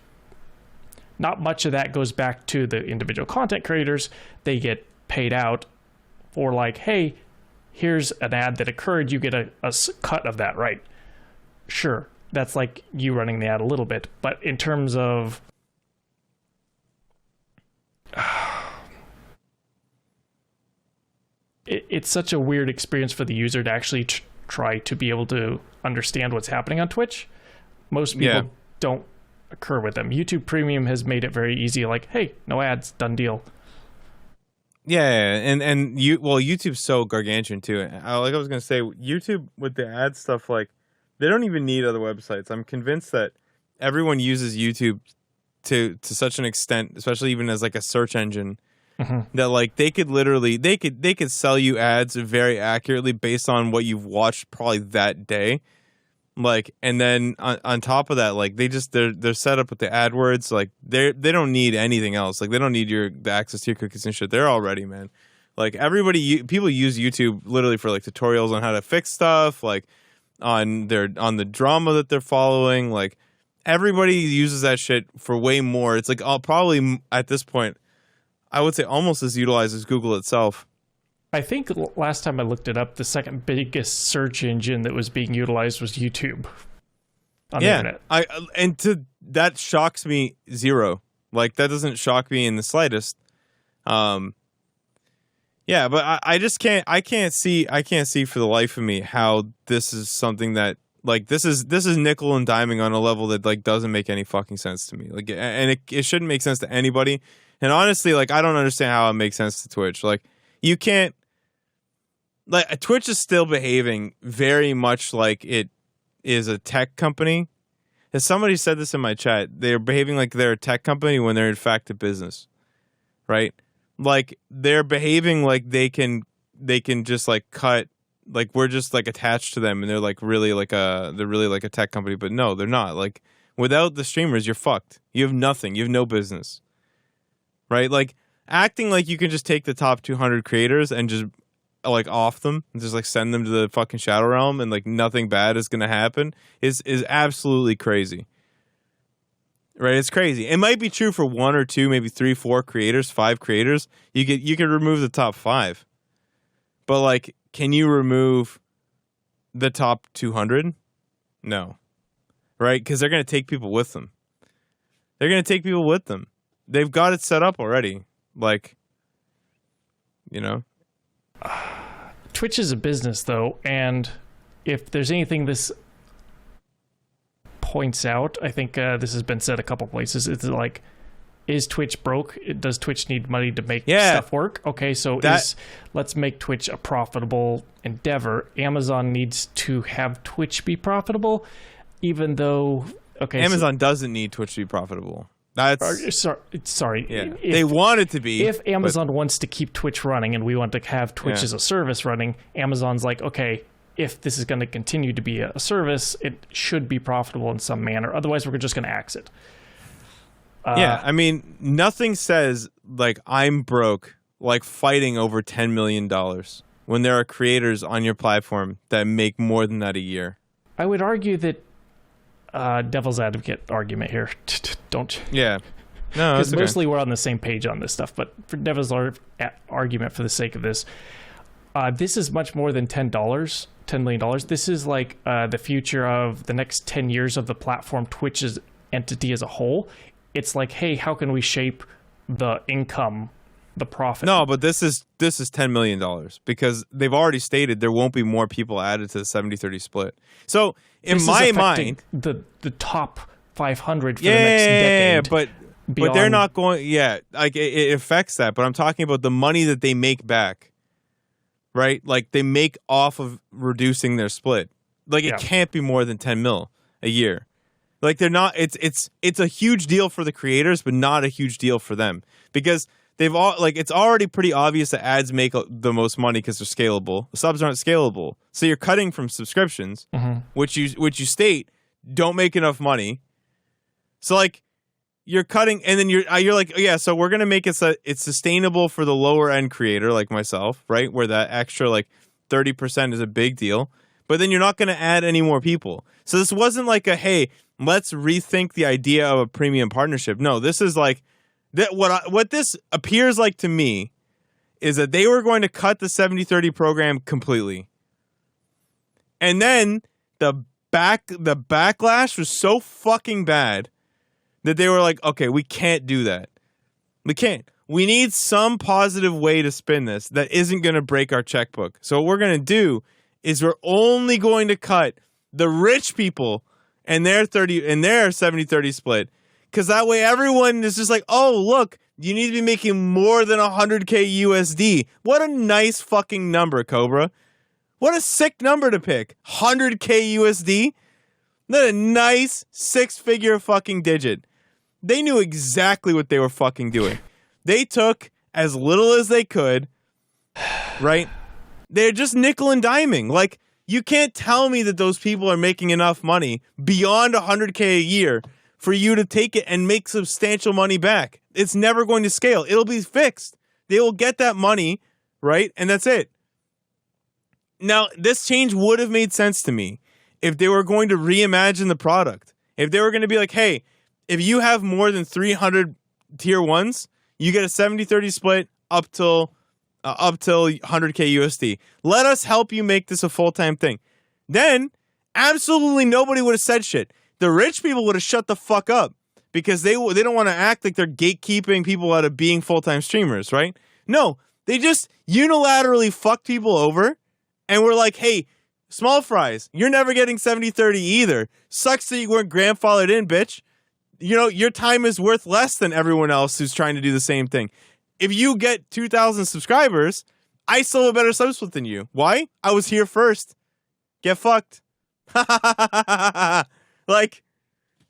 not much of that goes back to the individual content creators. They get paid out for, like, hey, here's an ad that occurred, you get a cut of that, right? Sure, that's like you running the ad a little bit, but in terms of it's such a weird experience for the user to actually try to be able to understand what's happening on Twitch. Most people don't occur with them. YouTube Premium has made it very easy, like, hey, no ads, done deal. Yeah, and YouTube's so gargantuan too. Like I was gonna say, YouTube with the ad stuff, like, they don't even need other websites. I'm convinced that everyone uses YouTube to such an extent, especially even as, like, a search engine, that, like, they could sell you ads very accurately based on what you've watched probably that day. Like, and then on top of that, like, they're set up with the AdWords. Like, they don't need anything else. Like, they don't need the access to your cookies and shit. They're all ready, man. Like, people use YouTube literally for, like, tutorials on how to fix stuff, like on the drama that they're following. Like, everybody uses that shit for way more. It's like probably at this point, I would say almost as utilized as Google itself. I think last time I looked it up, the second biggest search engine that was being utilized was YouTube on the internet. That shocks me zero. Like, that doesn't shock me in the slightest. Yeah, but I just can't. I can't see for the life of me how this is something that, like, this is nickel and diming on a level that, like, doesn't make any fucking sense to me. Like, and it shouldn't make sense to anybody. And honestly, like, I don't understand how it makes sense to Twitch. Like, you can't. Like, Twitch is still behaving very much like it is a tech company. As somebody said this in my chat, they're behaving like they're a tech company when they're in fact a business, right? Like, they're behaving like they can just, like, cut, like, we're just, like, attached to them, and they're really like a tech company, but no, they're not. Like, without the streamers, you're fucked. You have nothing. You have no business, right? Like, acting like you can just take the top 200 creators and just, like, off them and just, like, send them to the fucking Shadow Realm and, like, nothing bad is gonna happen is absolutely crazy. Right, it's crazy. It might be true for 1 or 2, maybe 3, 4 creators, 5 creators. You could remove the top 5, but, like, can you remove the top 200? No, right? Because they're gonna take people with them. They've got it set up already. Like, you know. Twitch is a business, though, and if there's anything this points out, I think this has been said a couple places, it's like, is Twitch broke? Does Twitch need money to make stuff work? Okay, so let's make Twitch a profitable endeavor. Amazon needs to have Twitch be profitable, even though... Okay, Amazon doesn't need Twitch to be profitable. That's sorry. Yeah. They want it to be. If Amazon wants to keep Twitch running and we want to have Twitch as a service running, Amazon's like, okay, if this is going to continue to be a service, it should be profitable in some manner. Otherwise, we're just going to axe it. Yeah, I mean, nothing says, like, I'm broke, like, fighting over $10 million when there are creators on your platform that make more than that a year. I would argue that devil's advocate argument here. Don't. Yeah. No, because mostly we're on the same page on this stuff. But for devil's argument, for the sake of this, this is much more than $10 million. This is like the future of the next 10 years of the platform, Twitch's entity as a whole. It's like, hey, how can we shape the income, the profit? No, but this is $10 million because they've already stated there won't be more people added to the 70-30 split. So in my mind, the top 500 for the next decade. But they're not going. Yeah, like it affects that. But I'm talking about the money that they make back, right? Like they make off of reducing their split. Like it can't be more than 10 mil a year. Like they're not. It's a huge deal for the creators, but not a huge deal for them because they've all like it's already pretty obvious that ads make the most money because they're scalable. The subs aren't scalable, so you're cutting from subscriptions, which you state don't make enough money. So like you're cutting, and then you're like, yeah, so we're gonna make it so it's sustainable for the lower end creator like myself, right? Where that extra like 30% is a big deal, but then you're not gonna add any more people. So this wasn't like a hey, let's rethink the idea of a premium partnership. No, this is like that. What this appears like to me is that they were going to cut the 70-30 program completely, and then the backlash was so fucking bad that they were like, okay, we can't do that. We can't. We need some positive way to spin this that isn't going to break our checkbook. So what we're going to do is we're only going to cut the rich people and their 70-30 split. Because that way everyone is just like, oh, look, you need to be making more than 100K USD. What a nice fucking number, Cobra. What a sick number to pick. 100K USD? What a nice 6-figure fucking digit. They knew exactly what they were fucking doing. They took as little as they could, right? They're just nickel and diming. Like, you can't tell me that those people are making enough money beyond 100K a year for you to take it and make substantial money back. It's never going to scale. It'll be fixed. They will get that money, right? And that's it. Now, this change would have made sense to me if they were going to reimagine the product. If they were going to be like, hey, if you have more than 300 tier 1s, you get a 70-30 split up till 100K USD. Let us help you make this a full-time thing. Then absolutely nobody would have said shit. The rich people would have shut the fuck up because they don't want to act like they're gatekeeping people out of being full-time streamers, right? No, they just unilaterally fucked people over and were like, hey, small fries, you're never getting 70-30 either. Sucks that you weren't grandfathered in, bitch. You know, your time is worth less than everyone else who's trying to do the same thing. If you get 2,000 subscribers, I still have a better sub split than you. Why? I was here first. Get fucked. Like,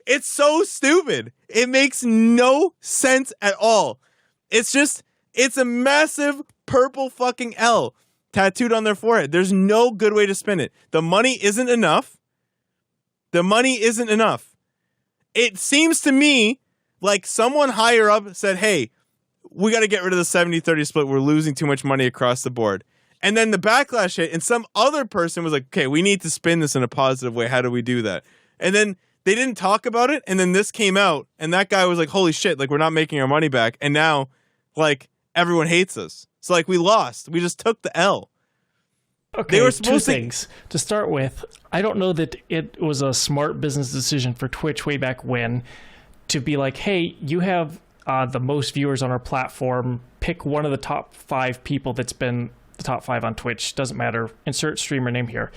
it's so stupid. It makes no sense at all. It's a massive purple fucking L tattooed on their forehead. There's no good way to spin it. The money isn't enough. It seems to me like someone higher up said, hey, we got to get rid of the 70-30 split. We're losing too much money across the board. And then the backlash hit, and some other person was like, okay, we need to spin this in a positive way. How do we do that? And then they didn't talk about it, and then this came out, and that guy was like, holy shit, like, we're not making our money back. And now, like, everyone hates us. So, like, we lost. We just took the L. Okay, they were supposed two things. To start with, I don't know that it was a smart business decision for Twitch way back when to be like, hey, you have the most viewers on our platform. Pick one of the top 5 people that's been the top 5 on Twitch. Doesn't matter. Insert streamer name here.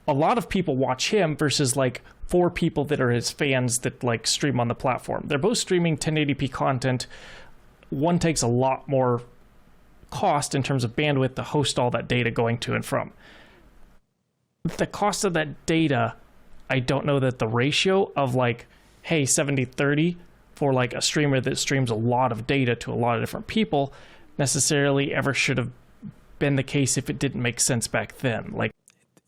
A lot of people watch him versus like 4 people that are his fans that like stream on the platform. They're both streaming 1080p content. One takes a lot more cost in terms of bandwidth to host all that data going to and from. The cost of that data, I don't know that the ratio of like, hey, 70-30 for like a streamer that streams a lot of data to a lot of different people necessarily ever should have been the case if it didn't make sense back then. Like,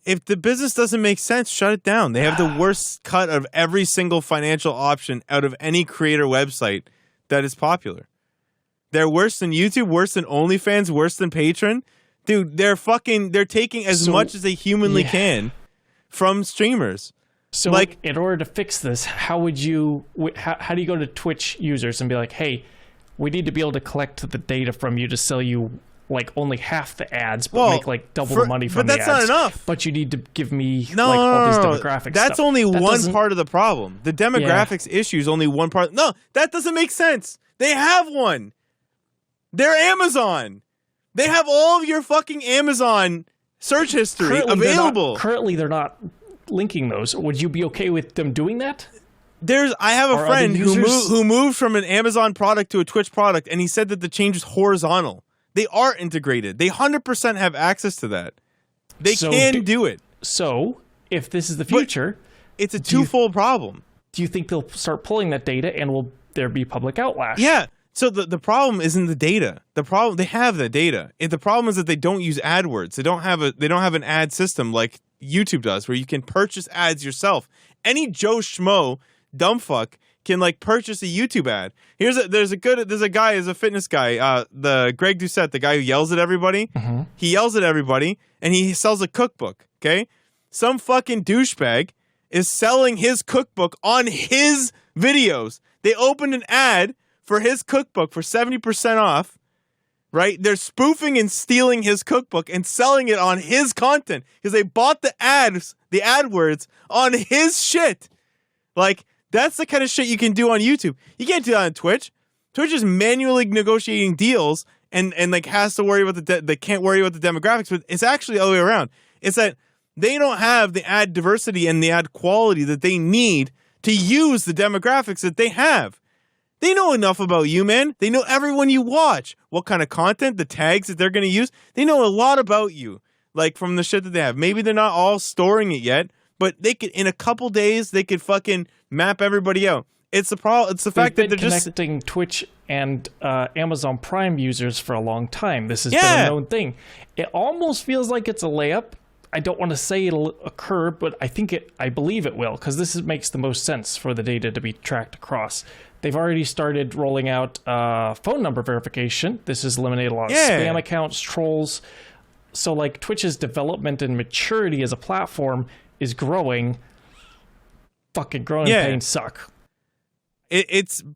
if the business doesn't make sense, shut it down. They have the worst cut of every single financial option out of any creator website that is popular. They're worse than YouTube, worse than OnlyFans, worse than Patreon. Dude, they're taking as much as they humanly can from streamers. So, like, in order to fix this, how do you go to Twitch users and be like, hey, we need to be able to collect the data from you to sell you like only half the ads, but make like double the money from the ads. But that's not enough. But you need to give me all these demographics. That's stuff. Only one part of the problem. The demographics issue is only one part. No, that doesn't make sense. They have one. They're Amazon. They have all of your fucking Amazon search history available. Currently, they're not linking those. Would you be okay with them doing that? I have a friend who moved from an Amazon product to a Twitch product, and he said that the change is horizontal. They are integrated. They 100% have access to that. They can do it. So, if this is the future... But it's a twofold problem. Do you think they'll start pulling that data, and will there be public outlash? Yeah. So the problem isn't the data. The problem, they have the data. The problem is that they don't use AdWords. They don't have an ad system like YouTube does, where you can purchase ads yourself. Any Joe Schmo, dumbfuck, can like purchase a YouTube ad. There's a guy, a fitness guy, the Greg Doucette, the guy who yells at everybody. Mm-hmm. He yells at everybody, and he sells a cookbook. Okay, some fucking douchebag is selling his cookbook on his videos. They opened an ad for his cookbook for 70% off, right? They're spoofing and stealing his cookbook and selling it on his content because they bought the AdWords on his shit. Like, that's the kind of shit you can do on YouTube. You can't do that on Twitch. Twitch is manually negotiating deals and like has to worry about they can't worry about the demographics, but it's actually the other way around. It's that they don't have the ad diversity and the ad quality that they need to use the demographics that they have. They know enough about you, man. They know everyone you watch, what kind of content, the tags that they're going to use. They know a lot about you, like from the shit that they have. Maybe they're not all storing it yet, but they could, in a couple days, they could fucking map everybody out. It's the problem. It's the fact that they're connecting Twitch and Amazon Prime users for a long time. This has been a known thing. It almost feels like it's a layup. I don't want to say it'll occur, but I believe it will, because this makes the most sense for the data to be tracked across. They've already started rolling out phone number verification. This has eliminated a lot of spam accounts, trolls. So like Twitch's development and maturity as a platform is growing. fucking growing pains suck.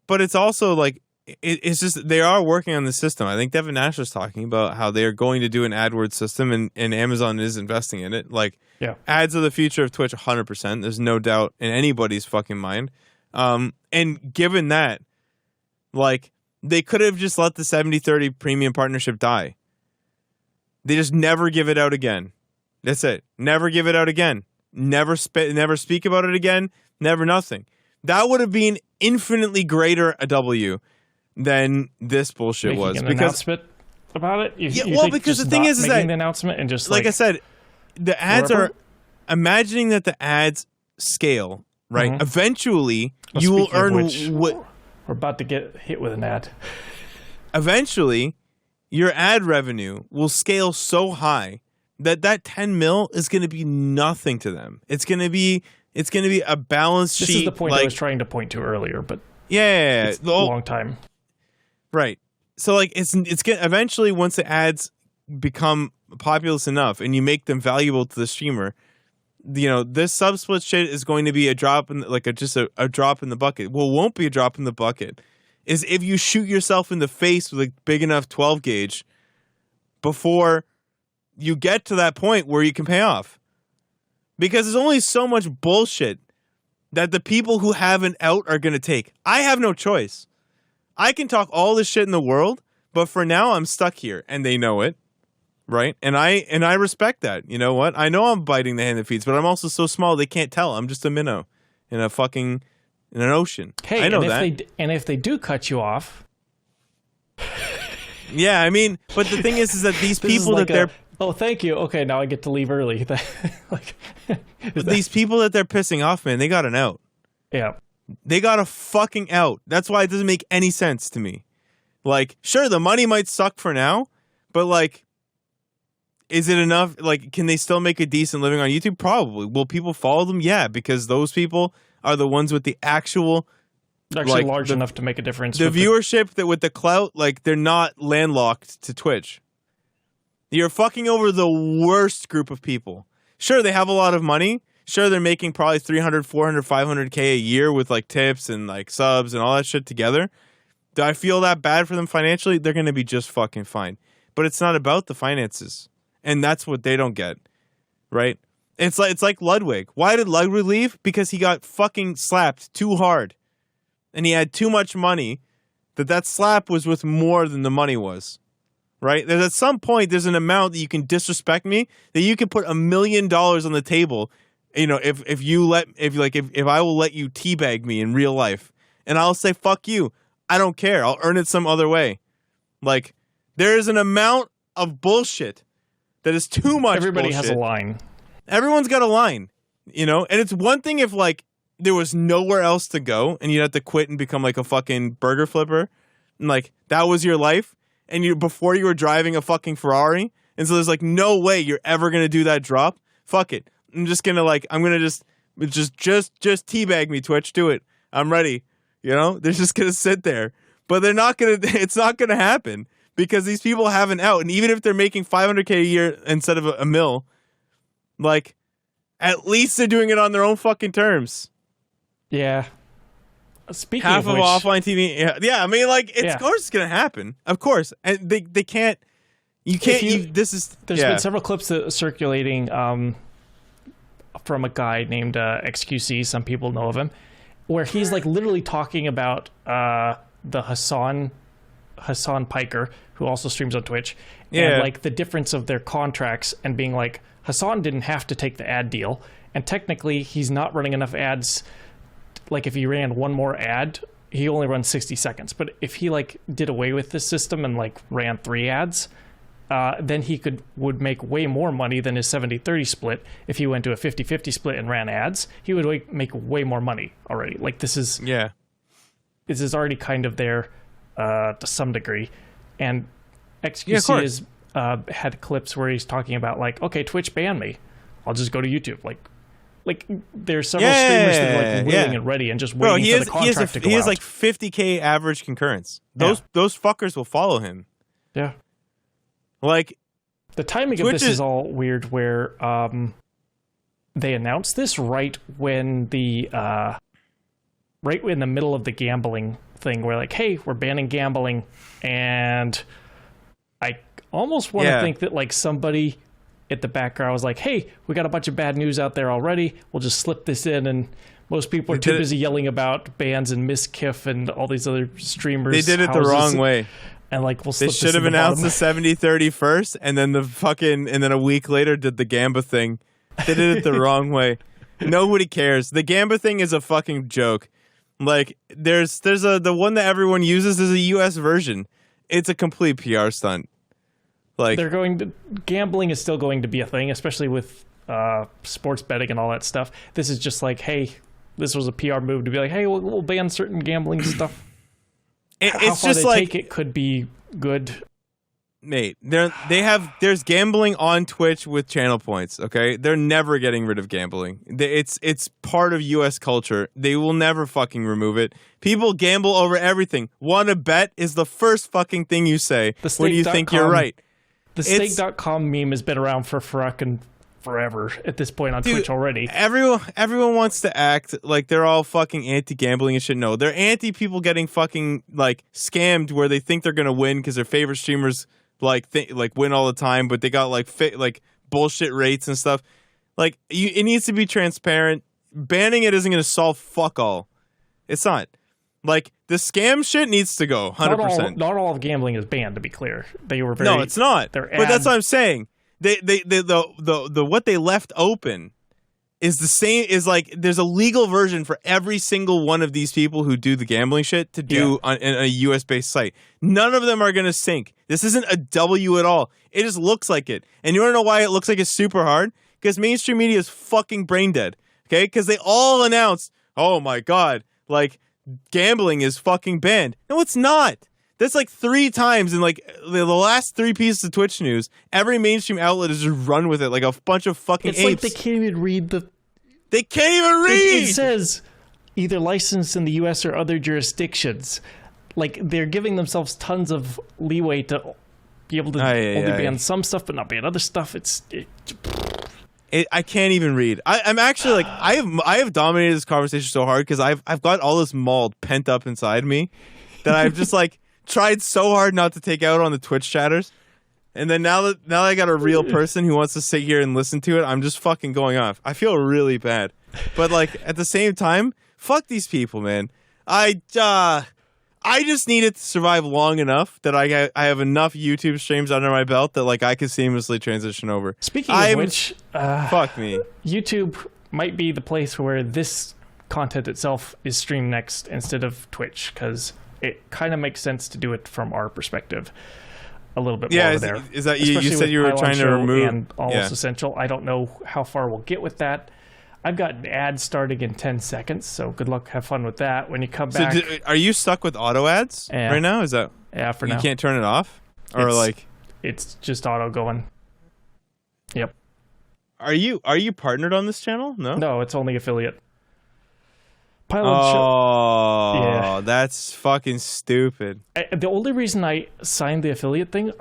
But it's also like it's just they are working on the system. I think Devin Nash was talking about how they are going to do an AdWords system, and Amazon is investing in it. Like, ads are the future of Twitch, 100%. There's no doubt in anybody's fucking mind. And given that, like, they could have just let the 70-30 premium partnership die. They just never give it out again. That's it. Never give it out again. Never speak about it again. Never nothing. That would have been infinitely greater a W than this bullshit Making was. An Because announcement about it? Because the thing is that the announcement and just like I said, the ads wherever? are imagining that the ads scale, right? Mm-hmm. Eventually, you will earn what we're about to get hit with an ad. Eventually, your ad revenue will scale so high that 10 mil is going to be nothing to them. It's going to be a balance sheet. This is the point I was trying to point to earlier, but it's a long time. Right. So like it's get eventually once the ads become populous enough and you make them valuable to the streamer, you know, this sub-split shit is going to be a drop in a drop in the bucket. Well, won't be a drop in the bucket is if you shoot yourself in the face with a big enough 12 gauge before you get to that point where you can pay off. Because there's only so much bullshit that the people who have an out are going to take. I have no choice. I can talk all this shit in the world, but for now I'm stuck here and they know it. Right? And I respect that. You know what? I know I'm biting the hand that feeds, but I'm also so small they can't tell. I'm just a minnow in an ocean. Hey, I know that. If they do cut you off. Yeah, I mean, but the thing is that these people like that they're oh, thank you. Okay, now I get to leave early. These people that they're pissing off, man, they got an out. Yeah. They got a fucking out. That's why it doesn't make any sense to me. Like, sure, the money might suck for now, but like, is it enough? Like, can they still make a decent living on YouTube? Probably. Will people follow them? Yeah, because those people are the ones with the actual... They're actually large enough to make a difference. The viewership that with the clout, like, they're not landlocked to Twitch. You're fucking over the worst group of people. Sure, they have a lot of money. Sure, they're making probably 300, 400, 500K a year with, like, tips and, like, subs and all that shit together. Do I feel that bad for them financially? They're going to be just fucking fine. But it's not about the finances. And that's what they don't get, right? It's like Ludwig. Why did Ludwig leave? Because he got fucking slapped too hard. And he had too much money that slap was worth more than the money was, right? There's at some point, there's an amount that you can disrespect me, that you can put $1 million on the table, you know, if I will let you teabag me in real life. And I'll say, fuck you. I don't care. I'll earn it some other way. Like, there is an amount of bullshit that is too much Everybody bullshit. has a line. Everyone's got a line, you know? And it's one thing if, like, there was nowhere else to go and you'd have to quit and become, like, a fucking burger flipper. And, like, that was your life. And before you were driving a fucking Ferrari. And so there's, like, no way you're ever going to do that drop. Fuck it. I'm just going to, like, I'm going to just teabag me, Twitch. Do it. I'm ready. You know? They're just going to sit there. But they're not going to, it's not going to happen. Because these people have an out. And even if they're making $500K a year instead of a mil, like, at least they're doing it on their own fucking terms. Yeah. Speaking half of which, offline TV. Yeah, I mean, like, of course it's going to happen. Of course. And they can't, you can't, there's been several clips circulating from a guy named XQC, some people know of him, where he's, like, literally talking about the Hassan Piker, who also streams on Twitch, and, like, the difference of their contracts, and being like, Hassan didn't have to take the ad deal, and technically he's not running enough ads. Like, if he ran one more ad, he only runs 60 seconds. But if he, like, did away with this system and, like, ran 3 ads, then he would make way more money than his 70-30 split. If he went to a 50-50 split and ran ads, he would make way more money already. Like, this is already kind of there to some degree. And XQC has had clips where he's talking about, like, okay, Twitch banned me. I'll just go to YouTube. Like there's several streamers that are, like, willing and ready and just waiting for the contract to go out. He has like 50K average concurrence. Those fuckers will follow him. Yeah. Like, the timing of this is all weird where they announced this right when the middle of the gambling thing. We're like, hey, we're banning gambling, and I almost want to think that like somebody at the background was like, hey, we got a bunch of bad news out there already. We'll just slip this in, and most people are too busy yelling about bans and Miskiff and all these other streamers. They did it the wrong way. And like, we'll slip they should have announced the 70-30 first, and then and then a week later did the Gamba thing. They did it the wrong way. Nobody cares. The Gamba thing is a fucking joke. Like, there's the one that everyone uses is a US version. It's a complete PR stunt. Like, gambling is still going to be a thing, especially with sports betting and all that stuff. This is just like, hey, this was a PR move to be like, hey, we'll ban certain gambling stuff. How far just they take it could be good. Mate, there's gambling on Twitch with channel points, okay? They're never getting rid of gambling. It's part of US culture. They will never fucking remove it. People gamble over everything. Want to bet is the first fucking thing you say when you think you're right. The stake.com meme has been around for fucking forever at this point on Twitch already. Everyone wants to act like they're all fucking anti-gambling and shit. No, they're anti people getting fucking like scammed where they think they're gonna win because their favorite streamers like win all the time, but they got like bullshit rates and stuff. Like, it needs to be transparent. Banning it isn't gonna solve fuck all. It's not. Like, the scam shit needs to go 100%. Not all of gambling is banned, to be clear. They were very. No, it's not. But that's what I'm saying. The what they left open is the same. Is like there's a legal version for every single one of these people who do the gambling shit to do on a US based site. None of them are gonna sink. This isn't a W at all. It just looks like it. And you wanna know why it looks like it's super hard? Because mainstream media is fucking brain dead. Okay, because they all announced, oh my god, like gambling is fucking banned. No, it's not. That's like 3 times in like the last 3 pieces of Twitch news. Every mainstream outlet has just run with it like a bunch of fucking apes. It's like they can't even read the. They can't even read. It says either licensed in the U.S. or other jurisdictions. Like, they're giving themselves tons of leeway to be able to only ban some stuff but not ban other stuff. I can't even read. I'm actually like I have dominated this conversation so hard because I've got all this mauled pent up inside me that I've just like tried so hard not to take out on the Twitch chatters, and then now that I got a real person who wants to sit here and listen to it, I'm just fucking going off. I feel really bad, but like at the same time, fuck these people, man. I just need it to survive long enough that I have enough YouTube streams under my belt that like I can seamlessly transition over. Speaking of which, fuck me. YouTube might be the place where this content itself is streamed next instead of Twitch, because it kind of makes sense to do it from our perspective a little bit more over there. Is that you said you were trying to remove and Almost Essential? I don't know how far we'll get with that. I've got an ad starting in 10 seconds, so good luck, have fun with that. When you come back... So are you stuck with auto ads right now? Is that... Yeah, for now. You can't turn it off? Or It's just auto going. Yep. Are you partnered on this channel? No? No, it's only affiliate. Yeah. That's fucking stupid. The only reason I signed the affiliate thing,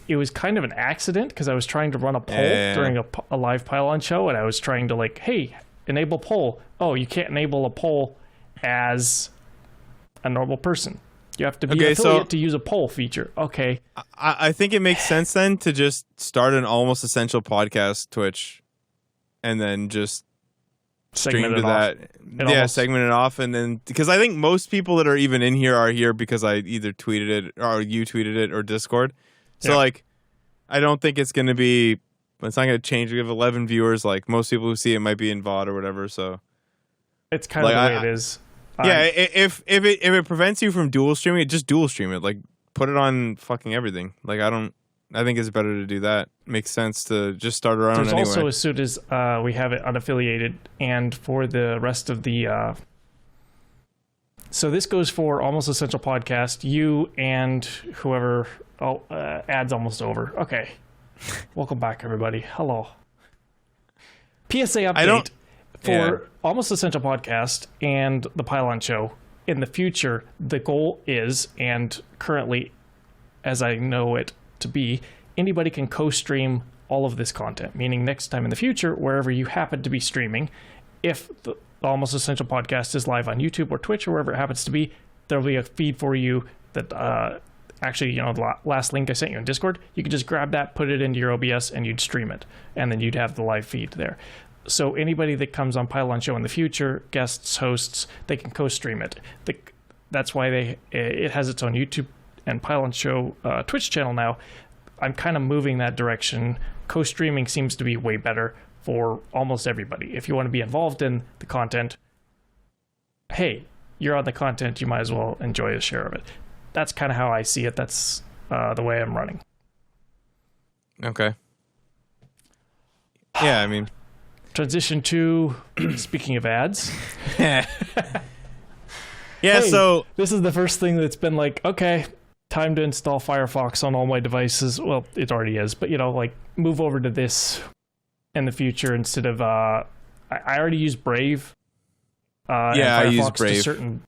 it was kind of an accident because I was trying to run a poll during a live pylon show, and I was trying to like, hey, enable poll. Oh, you can't enable a poll as a normal person. You have to be an affiliate to use a poll feature. Okay. I think it makes sense then to just start an Almost Essential podcast Twitch and then just stream to that. Segment it off, and then because I think most people that are even in here are here because I either tweeted it or you tweeted it or Discord. So like, I don't think it's gonna be. It's not gonna change. We have 11 viewers. Like most people who see it might be in VOD or whatever. So it's kind of the way it is. Yeah, if it prevents you from dual streaming, just dual stream it. Like put it on fucking everything. Like I think it's better to do that. Makes sense to just start our own anyway. There's also, as soon as we have it unaffiliated, and for the rest of the... So this goes for Almost Essential Podcast, you and whoever... Oh, ad's almost over. Okay. Welcome back, everybody. Hello. PSA update for Almost Essential Podcast and the Pylon Show. In the future, the goal is, and currently, as I know it to be, anybody can co-stream all of this content, meaning next time in the future, wherever you happen to be streaming, if the Almost Essential podcast is live on YouTube or Twitch or wherever it happens to be, there'll be a feed for you that actually, the last link I sent you in Discord, you could just grab that, put it into your OBS, and you'd stream it. And then you'd have the live feed there. So anybody that comes on Pylon Show in the future, guests, hosts, they can co-stream it. That's why it has its own YouTube and Pylon Show Twitch channel now. I'm kind of moving that direction. Co-streaming seems to be way better for almost everybody. If you want to be involved in the content, hey, you're on the content, you might as well enjoy a share of it. That's kind of how I see it. That's the way I'm running. Okay. Yeah, I mean... Transition to, speaking of ads. Yeah, hey, so... This is the first thing that's been like, okay, time to install Firefox on all my devices. Well, it already is, but, move over to this in the future instead of... I already use Brave. I use Brave. To certain,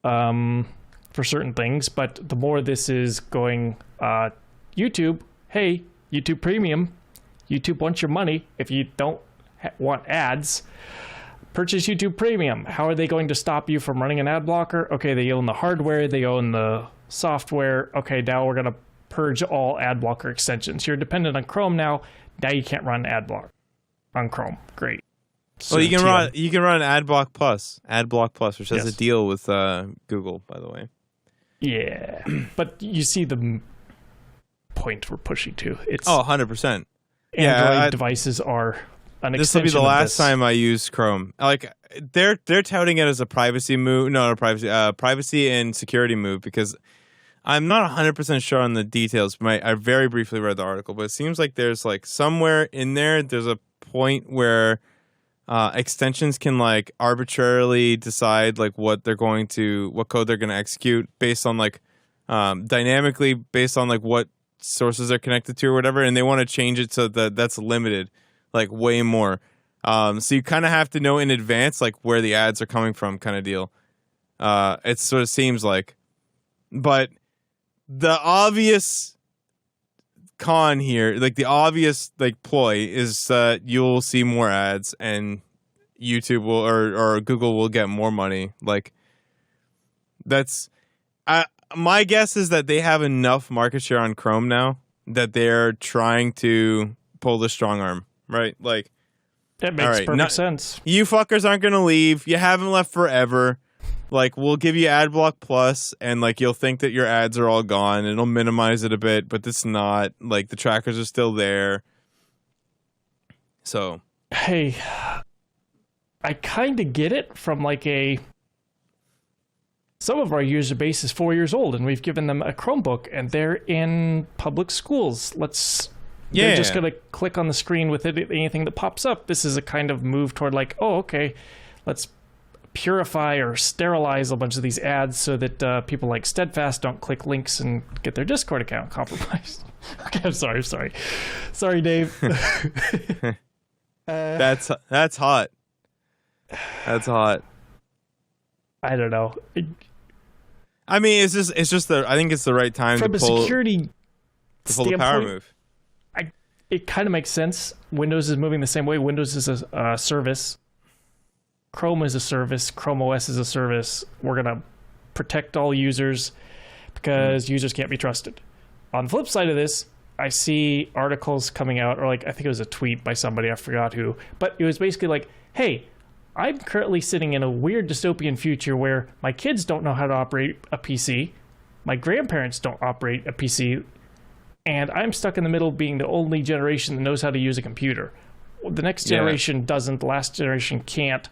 for certain things, but the more this is going... YouTube, hey, YouTube Premium, YouTube wants your money. If you don't want ads, purchase YouTube Premium. How are they going to stop you from running an ad blocker? Okay, they own the hardware, they own the software. Okay, now we're going to purge all ad blocker extensions. You're dependent on Chrome now. Now you can't run ad block on Chrome. Great. Well, you can run AdBlock Plus, which has a deal with Google, by the way. Yeah, but you see the point we're pushing to. It's 100%. Android devices are an extension. This will be the last time I use Chrome. Like they're touting it as a privacy move. No, privacy and security move, because I'm not 100% sure on the details. But I very briefly read the article, but it seems like there's like somewhere in there's a point where extensions can like arbitrarily decide like what code they're going to execute based on like dynamically based on like what sources are connected to or whatever, and they want to change it so that that's limited like way more. So you kind of have to know in advance like where the ads are coming from, kind of deal. It sort of seems like, but the obvious con here, like the obvious like ploy, is that you'll see more ads and YouTube will or Google will get more money. Like that's my guess is that they have enough market share on Chrome now that they're trying to pull the strong arm, right? Like that makes perfect sense. You fuckers aren't gonna leave. You haven't left forever. Like, we'll give you AdBlock Plus, and like you'll think that your ads are all gone, and it'll minimize it a bit, but it's not. Like, the trackers are still there. So, hey, I kind of get it from like some of our user base is 4 years old, and we've given them a Chromebook, and they're in public schools. They're just gonna click on the screen with anything that pops up. This is a kind of move toward like, oh, okay, let's purify or sterilize a bunch of these ads so that people like Steadfast don't click links and get their Discord account compromised. Okay, I'm sorry, Dave. That's hot. That's hot. I don't know. I mean, it's just I think it's the right time from to pull security the power move. It kind of makes sense. Windows is moving the same way. Windows is a service. Chrome is a service. Chrome OS is a service. We're going to protect all users because users can't be trusted. On the flip side of this, I see articles coming out, or like I think it was a tweet by somebody, I forgot who, but it was basically like, hey, I'm currently sitting in a weird dystopian future where my kids don't know how to operate a PC, my grandparents don't operate a PC, and I'm stuck in the middle being the only generation that knows how to use a computer. The next generation doesn't, the last generation can't.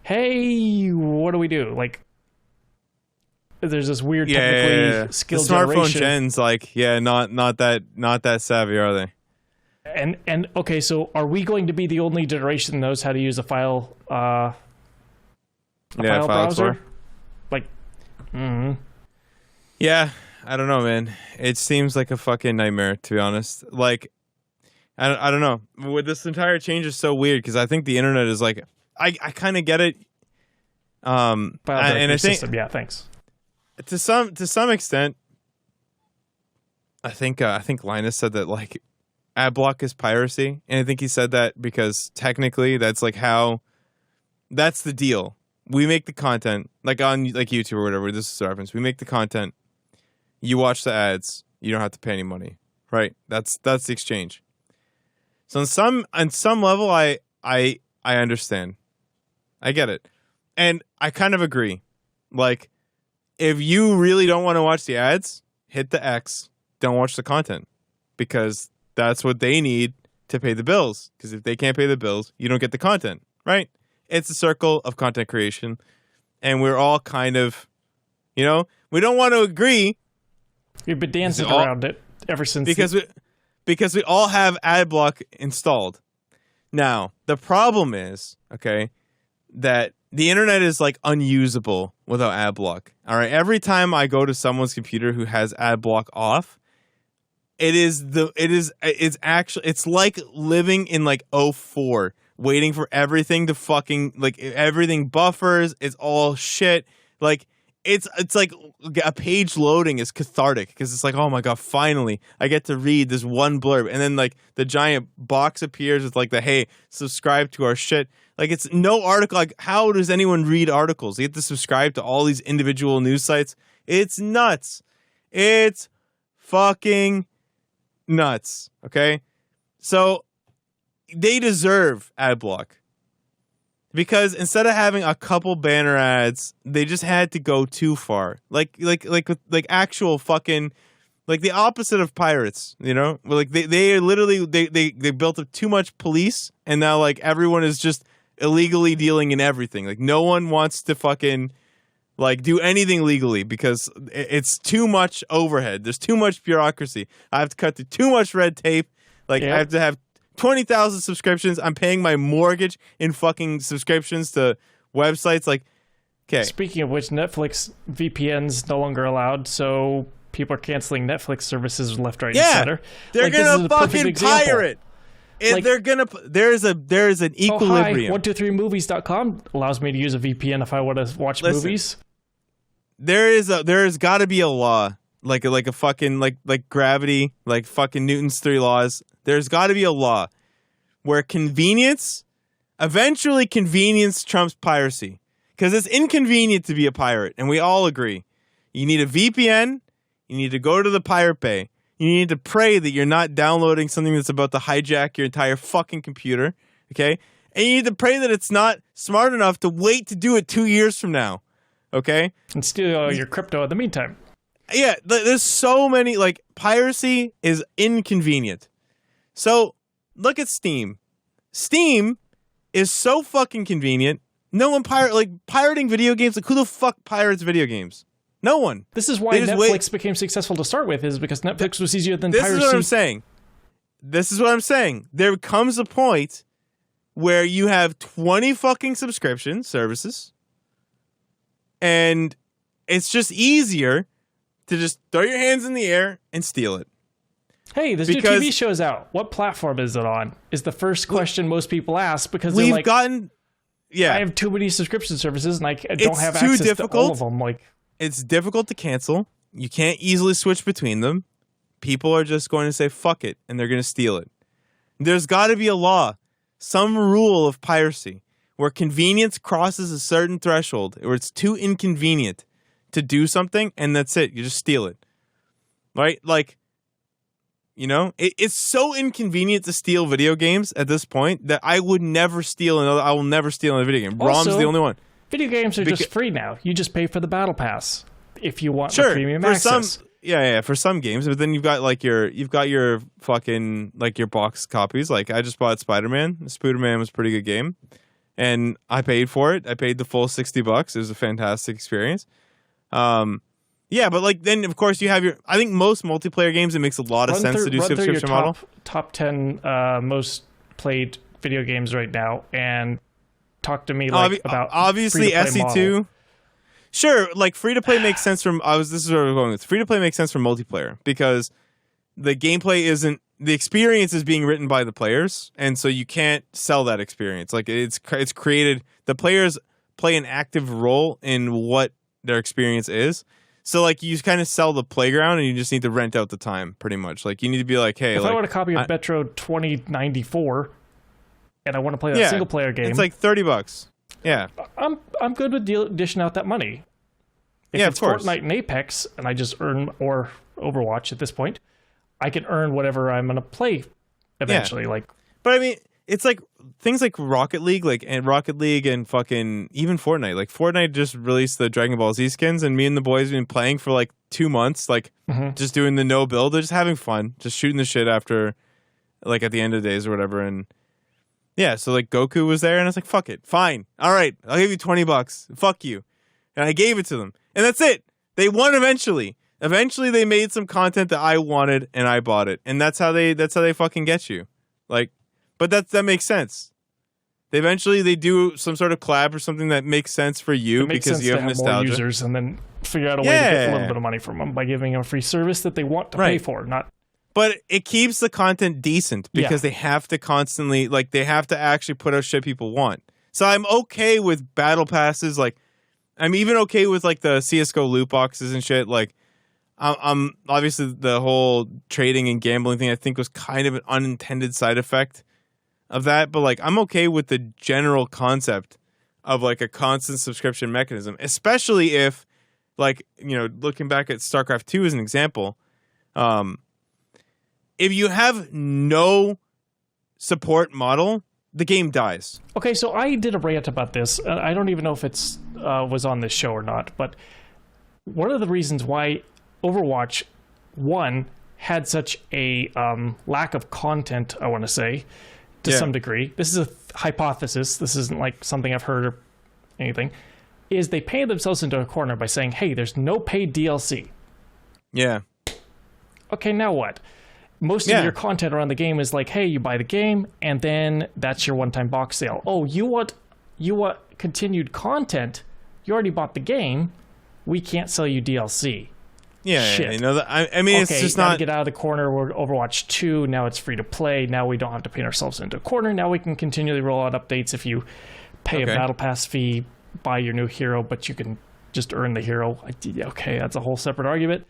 Hey, what do we do? Like, there's this weird technically skilled the smartphone generation. gen's like, not that savvy, are they? And okay, so are we going to be the only generation that knows how to use a file file browser? Explorer. Like, yeah, I don't know, man. It seems like a fucking nightmare, to be honest. Like, I don't know. With this entire change is so weird because I think the internet is like, I kind of get it. And I think, thanks. To some extent, I think Linus said that like ad block is piracy, and I think he said that because technically that's like that's the deal. We make the content, like on like YouTube or whatever. This is a reference. We make the content. You watch the ads. You don't have to pay any money, right? That's the exchange. So on some level, I understand. I get it, and I kind of agree. Like, if you really don't want to watch the ads, hit the X. Don't watch the content, because that's what they need to pay the bills. Because if they can't pay the bills, you don't get the content, right? It's a circle of content creation, and we're all kind of, we don't want to agree. We've been dancing around it ever since. Because we all have ad block installed. Now, the problem is, that the internet is like unusable without ad block. All right, every time I go to someone's computer who has ad block off, it's like living in like '04. Waiting for everything to fucking, like, everything buffers. It's all shit. Like, it's like a page loading is cathartic because it's like, oh my god, finally I get to read this one blurb, and then like the giant box appears with like the hey, subscribe to our shit. Like, it's no article. Like, how does anyone read articles? You have to subscribe to all these individual news sites. It's nuts. It's fucking nuts. Okay, so they deserve ad block, because instead of having a couple banner ads, they just had to go too far. Like actual fucking, like the opposite of pirates, Like they literally they built up too much police, and now like everyone is just illegally dealing in everything. Like, no one wants to fucking like do anything legally because it's too much overhead. There's too much bureaucracy. I have to cut through too much red tape. Like, I have to have 20,000 subscriptions. I'm paying my mortgage in fucking subscriptions to websites. Like, okay. Speaking of which, Netflix VPN's no longer allowed, so people are canceling Netflix services left, right, and center. They're gonna fucking pirate. And they're gonna. There's an equilibrium. 123movies.com allows me to use a VPN if I want to watch movies. There's got to be a law, like a fucking like gravity, like fucking Newton's 3 laws. There's got to be a law where eventually convenience trumps piracy. Because it's inconvenient to be a pirate, and we all agree. You need a VPN, you need to go to the Pirate Bay, you need to pray that you're not downloading something that's about to hijack your entire fucking computer, okay? And you need to pray that it's not smart enough to wait to do it 2 years from now, okay? And steal your crypto in the meantime. Yeah, there's so many, like, piracy is inconvenient. So, look at Steam. Steam is so fucking convenient. No one pirating video games. Like, who the fuck pirates video games? No one. This is why Netflix became successful to start with, is because Netflix was easier than piracy. This is what I'm saying. There comes a point where you have 20 fucking subscription services, and it's just easier to just throw your hands in the air and steal it. Hey, this new TV show's out. What platform is it on? Is the first question most people ask, because they're like, I have too many subscription services and I don't have access to all of them. Like, it's difficult to cancel. You can't easily switch between them. People are just going to say fuck it, and they're going to steal it. There's got to be a law, some rule of piracy, where convenience crosses a certain threshold, where it's too inconvenient to do something, and that's it. You just steal it, right? Like, it's so inconvenient to steal video games at this point that I will never steal another video game. ROM's the only one. Video games are just free now. You just pay for the battle pass if you want the premium access. For some games, but then you've got your fucking, like, your box copies. Like, I just bought Spider-Man. Spider-Man was a pretty good game, and I paid for it. I paid the full $60. It was a fantastic experience. Yeah, but like then of course you have I think most multiplayer games, it makes a lot of sense to do subscription model. Top 10 most played video games right now, and talk to me about obviously SE2. Model. Sure, like free to play makes sense from this is where we're going with. Free to play makes sense from multiplayer because the gameplay the experience is being written by the players, and so you can't sell that experience. Like it's created, the players play an active role in what their experience is. So like you kind of sell the playground and you just need to rent out the time pretty much. Like you need to be like, hey, if like, I want a copy of Metro 2094 and I want to play that single player game, it's like $30. Yeah, I'm good with dishing out that money. If it's of course. Fortnite and Apex, and I just earn, or Overwatch at this point, I can earn whatever I'm going to play eventually. Like, but I mean, it's like things like Rocket League, and fucking even Fortnite. Like Fortnite just released the Dragon Ball Z skins, and me and the boys have been playing for like 2 months, like just doing the no build. They're just having fun, just shooting the shit after, like at the end of the days or whatever. And yeah, so like Goku was there, and I was like, fuck it, fine, all right, I'll give you $20. Fuck you, and I gave it to them, and that's it. They won eventually. Eventually, they made some content that I wanted, and I bought it, and that's how they fucking get you. Like, but that makes sense. They do some sort of collab or something that makes sense for you because you have nostalgia. More users, and then figure out a way to get a little bit of money from them by giving them a free service that they want to pay for. But it keeps the content decent because they have to constantly, like, they have to actually put out shit people want. So I'm okay with battle passes. Like, I'm even okay with like the CS:GO loot boxes and shit. Like, I'm obviously the whole trading and gambling thing I think was kind of an unintended side effect of that, but like I'm okay with the general concept of like a constant subscription mechanism, especially if, like, you know, looking back at StarCraft 2 as an example, if you have no support model, the game dies. Okay, so I did a rant about this. I don't even know if it's was on this show or not, but one of the reasons why Overwatch 1 had such a lack of content, I want to say, to some degree, this is a hypothesis, this isn't like something I've heard or anything, is they painted themselves into a corner by saying, hey, there's no paid DLC. Yeah. Okay, now what? Most of your content around the game is like, hey, you buy the game, and then that's your one-time box sale. Oh, you want continued content? You already bought the game. We can't sell you DLC. Yeah, shit. You know that. I mean, it's just not get out of the corner. We're Overwatch 2. Now it's free to play. Now we don't have to paint ourselves into a corner. Now we can continually roll out updates if you pay a battle pass fee, buy your new hero, but you can just earn the hero. Okay, that's a whole separate argument.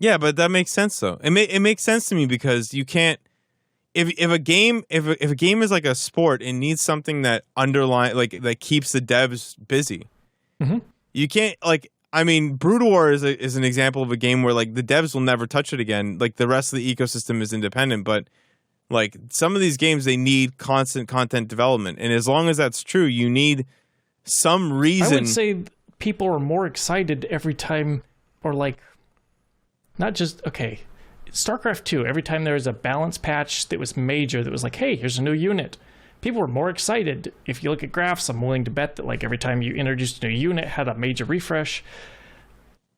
Yeah, but that makes sense though. It makes sense to me because you can't. If a game is like a sport, it needs something that that keeps the devs busy. Mm-hmm. You can't, like, I mean, Brood War is an example of a game where like the devs will never touch it again. Like the rest of the ecosystem is independent, but like some of these games, they need constant content development, and as long as that's true, you need some reason. I would say people are more excited every time, or like, not just StarCraft 2. Every time there was a balance patch that was major, that was like, hey, here's a new unit. People were more excited. If you look at graphs, I'm willing to bet that like every time you introduced a new unit, had a major refresh.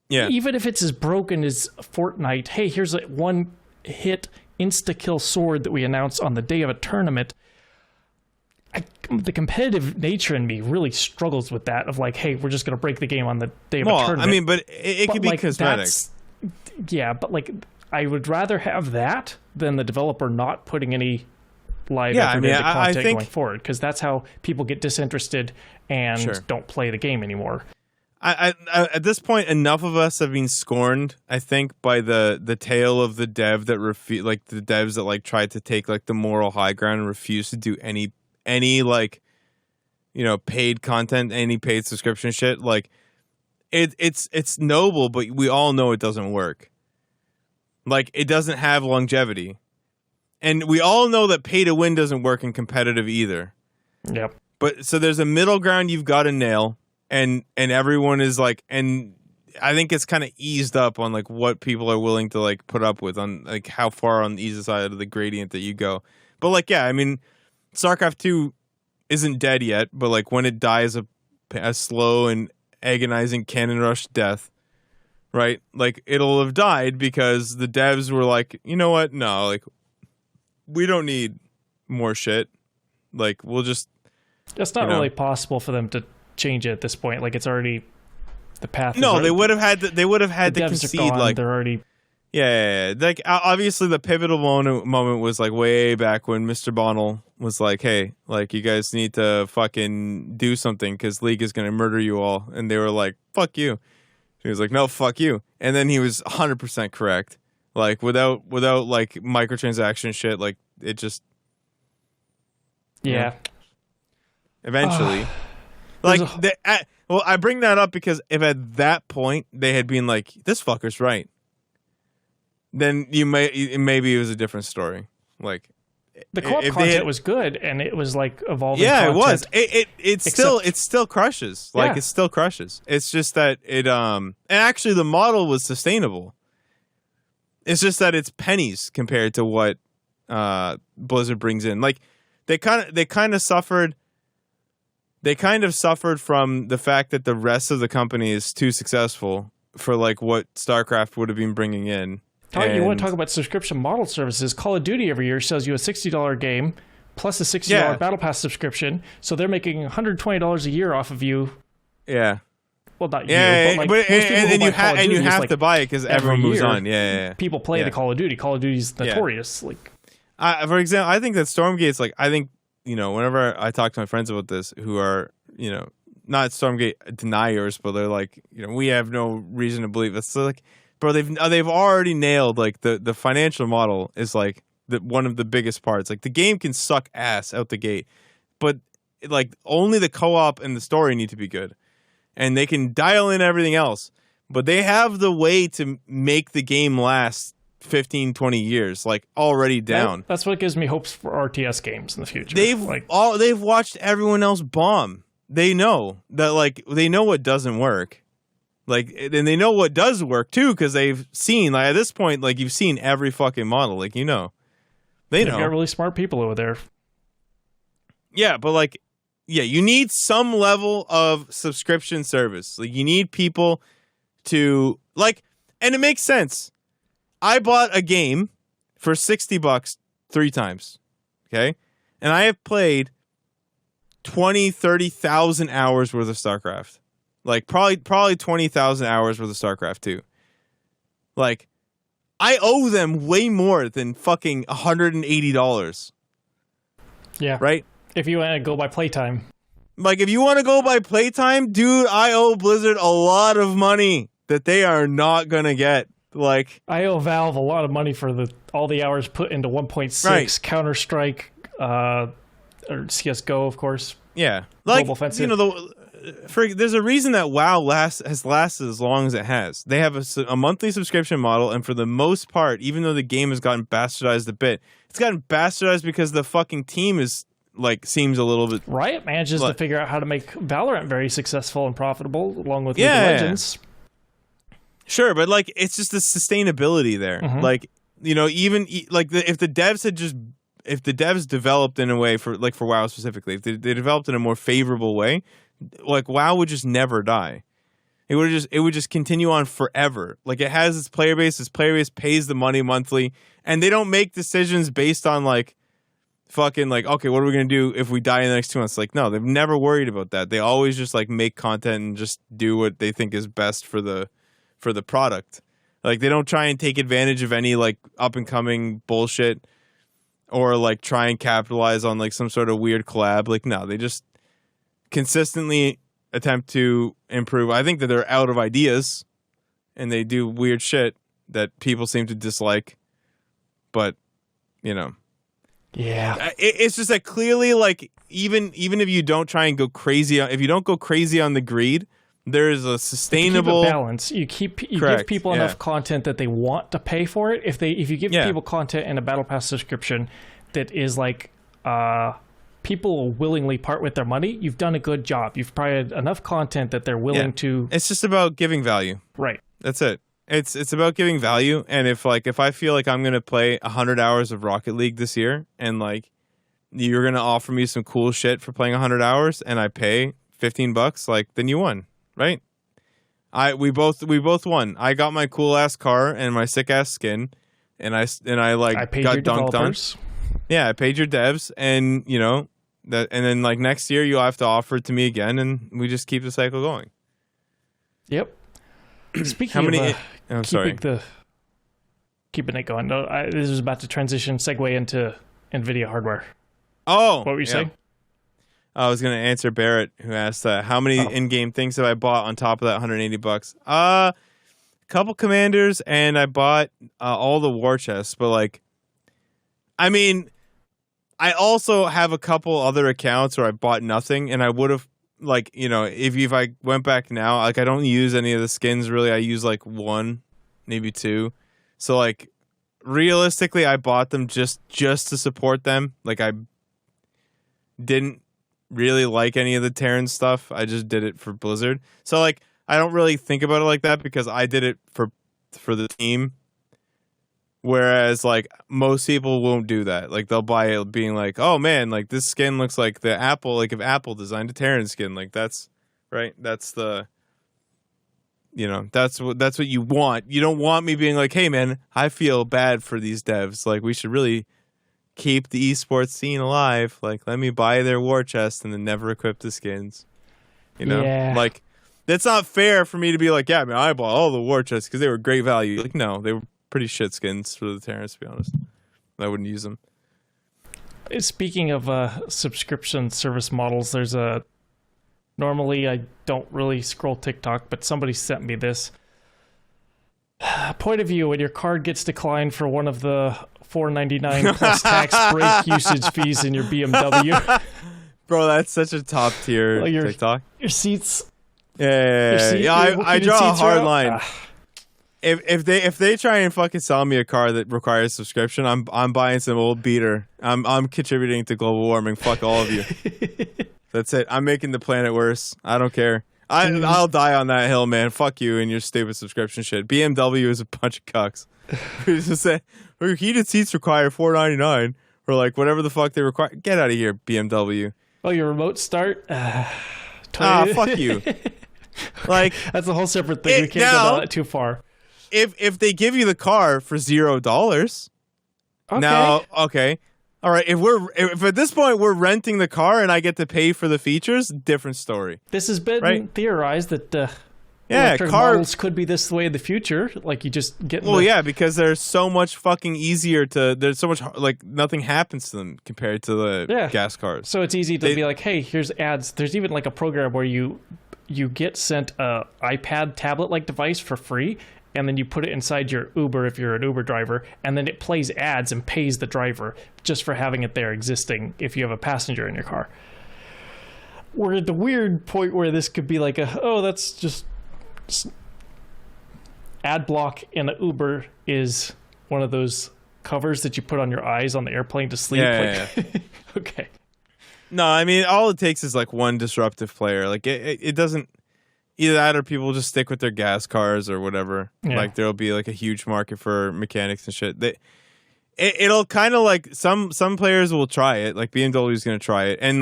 Yeah. Even if it's as broken as Fortnite, hey, here's a one-hit insta-kill sword that we announced on the day of a tournament. The competitive nature in me really struggles with that. Of like, hey, we're just going to break the game on the day of a tournament. I mean, but it could be like, cosmetic. Yeah, but like, I would rather have that than the developer not putting any live content going forward, because that's how people get disinterested and don't play the game anymore. I at this point, enough of us have been scorned, I think, by the tale of the dev that the devs that like tried to take like the moral high ground and refuse to do any like, you know, paid content, any paid subscription shit. Like it's noble, but we all know it doesn't work. Like, it doesn't have longevity. And we all know that pay to win doesn't work in competitive either. Yep. But so there's a middle ground you've got to nail, and everyone is like, and I think it's kind of eased up on like what people are willing to like put up with, on like how far on the easy side of the gradient that you go. But like, yeah, I mean, StarCraft 2 isn't dead yet, but like when it dies a slow and agonizing cannon rush death, right? Like, it'll have died because the devs were like, you know what? No, like, we don't need more shit. Like, we'll just... It's not really possible for them to change it at this point. Like, it's already... The path No, they would have had to concede, like... They're already Yeah. Like obviously the pivotal moment was like way back when Mr. Bonnell was like, "Hey, like you guys need to fucking do something because League is gonna murder you all," and they were like, "Fuck you." He was like, "No, fuck you," and then he was 100% correct. Like without like microtransaction shit, like it just Yeah. eventually. Like well, I bring that up because if at that point they had been like, "This fucker's right," then maybe it was a different story. Like the co-op content was good, and it was like evolving. Yeah, content. it was. It still crushes. Like Yeah. it still crushes. It's just that and actually the model was sustainable. It's just that it's pennies compared to what Blizzard brings in. Like they kind of suffered. They kind of suffered from the fact that the rest of the company is too successful for like what StarCraft would have been bringing in. You want to talk about subscription model services? Call of Duty every year sells you a $60 game plus a $60 Battle Pass subscription, so they're making $120 a year off of you. Yeah. Well, not you, but like most people and who buy Call of Duty, you have like to buy it because everyone moves on. Yeah. People play the Call of Duty. Call of Duty's notorious. Like, for example, I think that Stormgate's like whenever I talk to my friends about this, who are not Stormgate deniers, but they're like we have no reason to believe it's like. Bro, they've already nailed like the financial model is like one of the biggest parts. Like the game can suck ass out the gate, but like only the co-op and the story need to be good, and they can dial in everything else. But they have the way to make the game last 15, 20 years, like already down. That's what gives me hopes for RTS games in the future. They've watched everyone else bomb. They know that they know what doesn't work. Like, and they know what does work too, because they've seen, like, at this point, like, you've seen every fucking model, like, they know. They've got really smart people over there. Yeah, but you need some level of subscription service. Like, you need people to and it makes sense. I bought a game for $60 3 times, okay, and I have played 30,000 hours worth of StarCraft. Like probably 20,000 hours worth of StarCraft 2. Like, I owe them way more than fucking $180. Yeah. Right? If you want to go by playtime. Like, if you want to go by playtime, dude, I owe Blizzard a lot of money that they are not gonna get. Like, I owe Valve a lot of money for all the hours put into 1.6 Counter-Strike, or CS:GO, of course. Yeah. Like, Global Offensive. There's a reason that WoW has lasted as long as it has. They have a monthly subscription model, and for the most part, even though the game has gotten bastardized a bit, it's gotten bastardized because the fucking team is seems a little bit. Riot manages to figure out how to make Valorant very successful and profitable, along with League of Legends. Sure, but it's just the sustainability there. Mm-hmm. Even if the devs developed in a way for WoW specifically, if they developed in a more favorable way. WoW would just never die. It would just continue on forever. Like, it has its player base. Its player base pays the money monthly, and they don't make decisions based on okay, what are we gonna do if we die in the next 2 months? No, they've never worried about that. They always just make content and just do what they think is best for the product. Like, they don't try and take advantage of any up and coming bullshit or try and capitalize on some sort of weird collab. No, they just consistently attempt to improve. I think that they're out of ideas and they do weird shit that people seem to dislike, but yeah, it's just that clearly even if you don't try and go crazy if you don't go crazy on the greed, there's a sustainable balance. You give people enough content that they want to pay for it. If you give people content in a Battle Pass subscription that is people will willingly part with their money, you've done a good job. You've provided enough content that they're willing to. It's just about giving value. Right. That's it. It's about giving value. And if I feel like I'm gonna play 100 hours of Rocket League this year, and you're gonna offer me some cool shit for playing 100 hours, and I pay $15, then you won, right? We both won. I got my cool ass car and my sick ass skin, and I paid got your dunked developers. on. Yeah, I paid your devs, and and then next year you'll have to offer it to me again, and we just keep the cycle going. Yep. Speaking of keeping keeping it going. No, this is about to segue into Nvidia hardware. Oh, What were you saying? I was going to answer Barrett, who asked how many in-game things have I bought on top of that $180? A couple commanders, and I bought all the war chests. But like, I mean, I also have a couple other accounts where I bought nothing, and I would have like, you know, if I went back now, like I don't use any of the skins really. I use like one, maybe two. So like, realistically, I bought them just to support them. Like I didn't really like any of the Terran stuff. I just did it for Blizzard. So like I don't really think about it like that because I did it for the team. Whereas like most people won't do that. Like they'll buy it being like, "Oh man, like this skin looks like the Apple, like if Apple designed a Terran skin, like that's right. That's the that's what you want. You don't want me being like, "Hey man, I feel bad for these devs. Like we should really keep the esports scene alive. Like, let me buy their war chest and then never equip the skins." Yeah. Like that's not fair for me to be like, "Yeah, man, I bought all the war chests because they were great value." Like, no, they were pretty shit skins for the Terrans, to be honest. I wouldn't use them. Speaking of subscription service models, there's normally I don't really scroll TikTok, but somebody sent me this. Point of view, when your card gets declined for one of the $4.99 plus tax break usage fees in your BMW. Bro, that's such a top tier TikTok. Your seats. Yeah, I draw a hard line. If they try and fucking sell me a car that requires subscription, I'm buying some old beater. I'm contributing to global warming. Fuck all of you. That's it. I'm making the planet worse. I don't care. I'll die on that hill, man. Fuck you and your stupid subscription shit. BMW is a bunch of cucks. Just say, heated seats require $4.99 or like whatever the fuck they require. Get out of here, BMW. Oh, your remote start? Fuck you. Like that's a whole separate thing. We can't go that too far. If they give you the car for $0, now okay, all right. If at this point we're renting the car and I get to pay for the features, different story. This has been theorized that electric models could be this way in the future. Like you just get. Well, because they're so much fucking easier to. There's so much like nothing happens to them compared to the gas cars. So it's easy to be like, hey, here's ads. There's even like a program where you get sent a iPad tablet like device for free. And then you put it inside your Uber if you're an Uber driver, and then it plays ads and pays the driver just for having it there existing if you have a passenger in your car. We're at the weird point where this could be like that's just ad block in an Uber is one of those covers that you put on your eyes on the airplane to sleep. Yeah. Okay. No, I mean, all it takes is like one disruptive player. Like it doesn't. Either that or people just stick with their gas cars or whatever. Yeah. Like there'll be like a huge market for mechanics and shit. It'll kind of like some players will try it. Like BMW is going to try it. And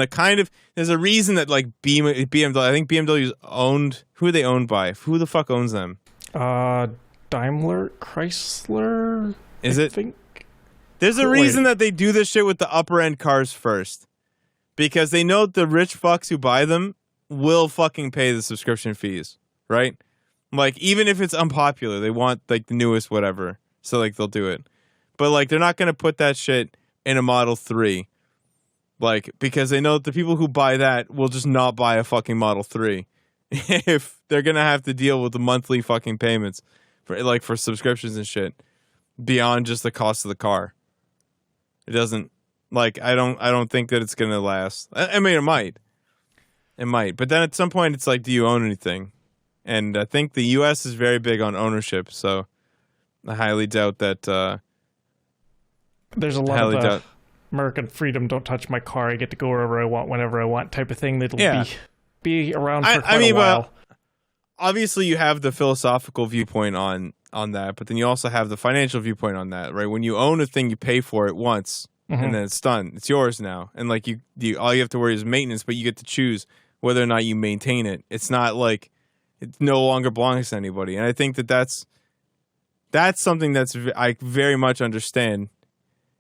there's a reason that like BMW, I think BMW's owned, who are they owned by? Who the fuck owns them? Daimler, Chrysler. Is it? Think? There's a reason that they do this shit with the upper end cars first. Because they know the rich fucks who buy them will fucking pay the subscription fees, right? Like, even if it's unpopular, they want, like, the newest whatever. So, like, they'll do it. But, like, they're not going to put that shit in a Model 3. Like, because they know that the people who buy that will just not buy a fucking Model 3. If they're going to have to deal with the monthly fucking payments for subscriptions and shit beyond just the cost of the car. It doesn't, like, I don't think that it's going to last. I mean, it might. It might. But then at some point, it's like, do you own anything? And I think the U.S. is very big on ownership, so I highly doubt that... There's a lot of American freedom, don't touch my car, I get to go wherever I want, whenever I want type of thing that'll be around for quite a while. Obviously, you have the philosophical viewpoint on that, but then you also have the financial viewpoint on that, right? When you own a thing, you pay for it once, and then it's done. It's yours now. And like you all you have to worry is maintenance, but you get to choose whether or not you maintain it. It's not like it no longer belongs to anybody. And I think that's something I very much understand.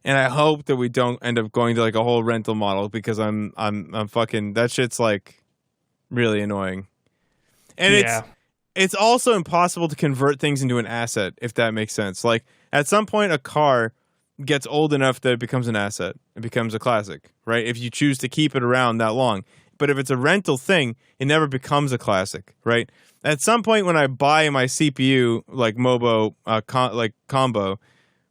And I hope that we don't end up going to like a whole rental model because I'm fucking, that shit's like really annoying. And it's also impossible to convert things into an asset, if that makes sense. Like At some point, a car gets old enough that it becomes an asset. It becomes a classic, right? If you choose to keep it around that long. But if it's a rental thing, it never becomes a classic, right? At some point when I buy my CPU, like Mobo, combo,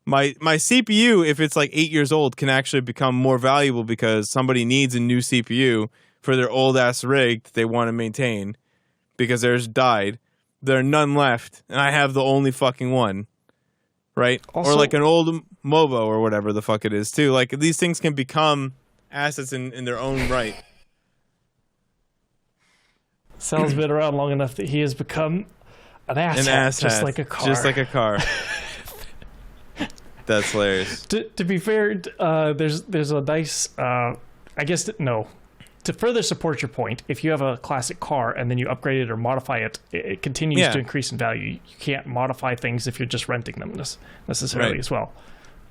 my CPU, if it's like 8 years old, can actually become more valuable because somebody needs a new CPU for their old-ass rig that they want to maintain because theirs died. There are none left, and I have the only fucking one, right? Also, or like an old Mobo or whatever the fuck it is, too. Like, these things can become assets in their own right. Sal's been around long enough that he has become an asshat, just like a car. Just like a car. That's hilarious. To be fair, there's a nice, I guess, no. To further support your point, if you have a classic car and then you upgrade it or modify it, it continues to increase in value. You can't modify things if you're just renting them necessarily as well.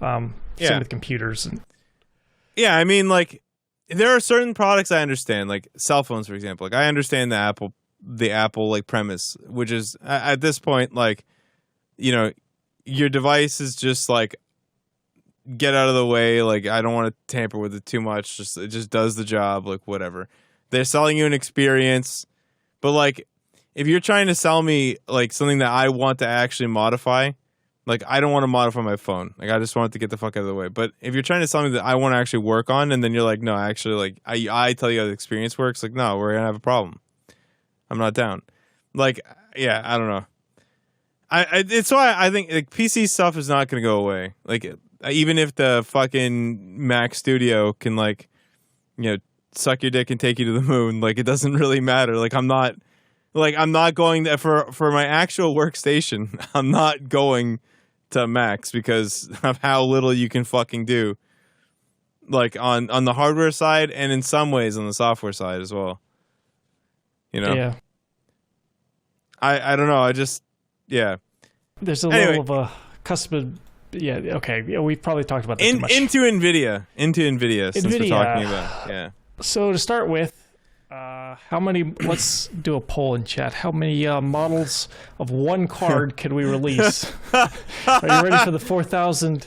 Same with computers. Yeah, I mean, like, there are certain products I understand, like cell phones, for example. Like, I understand the Apple like premise, which is at this point, like, you know, your device is just like, get out of the way. Like, I don't want to tamper with it too much. It just does the job. Like, whatever. They're selling you an experience, but like, if you're trying to sell me like something that I want to actually modify. Like, I don't want to modify my phone. Like, I just want it to get the fuck out of the way. But if you're trying to sell me that I want to actually work on, and then you're like, no, actually, like, I tell you how the experience works, like, no, we're going to have a problem. I'm not down. Like, yeah, I don't know. It's why I think, like, PC stuff is not going to go away. Like, even if the fucking Mac Studio can, like, you know, suck your dick and take you to the moon, like, it doesn't really matter. Like, I'm not going there for my actual workstation. I'm not going to Macs because of how little you can fucking do, like on the hardware side and in some ways on the software side as well. You know? Yeah. I don't know. I just, yeah. There's a level of a custom. Yeah. Okay. Yeah, we've probably talked about that too much. Into Nvidia since we're talking about. Yeah. So to start with, how many? Let's do a poll in chat. How many models of one card can we release? Are you ready for the 4,000?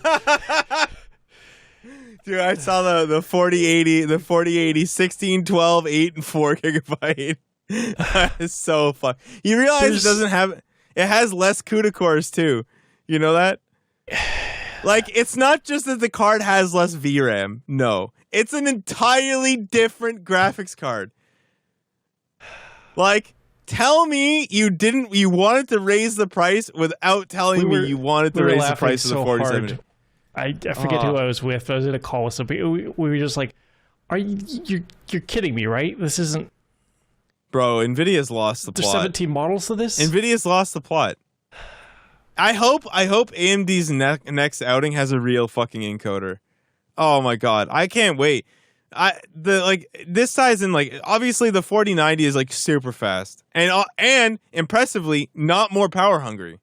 Dude, I saw the 4080, 16, 12, 8, and 4 gigabyte. It's so fun. You realize it has less CUDA cores too. You know that? Like, it's not just that the card has less VRAM. No, it's an entirely different graphics card. Like, tell me you wanted to raise the price without telling me you wanted to raise the price of the 4070. I forget who I was with. I was in a call with somebody. We were just like, you're kidding me, right? This isn't... Bro, Nvidia's lost the plot. There's 17 models of this? Nvidia's lost the plot. I hope AMD's next outing has a real fucking encoder. Oh my god, I can't wait. This ties in, like, obviously the 4090 is like super fast and impressively not more power hungry,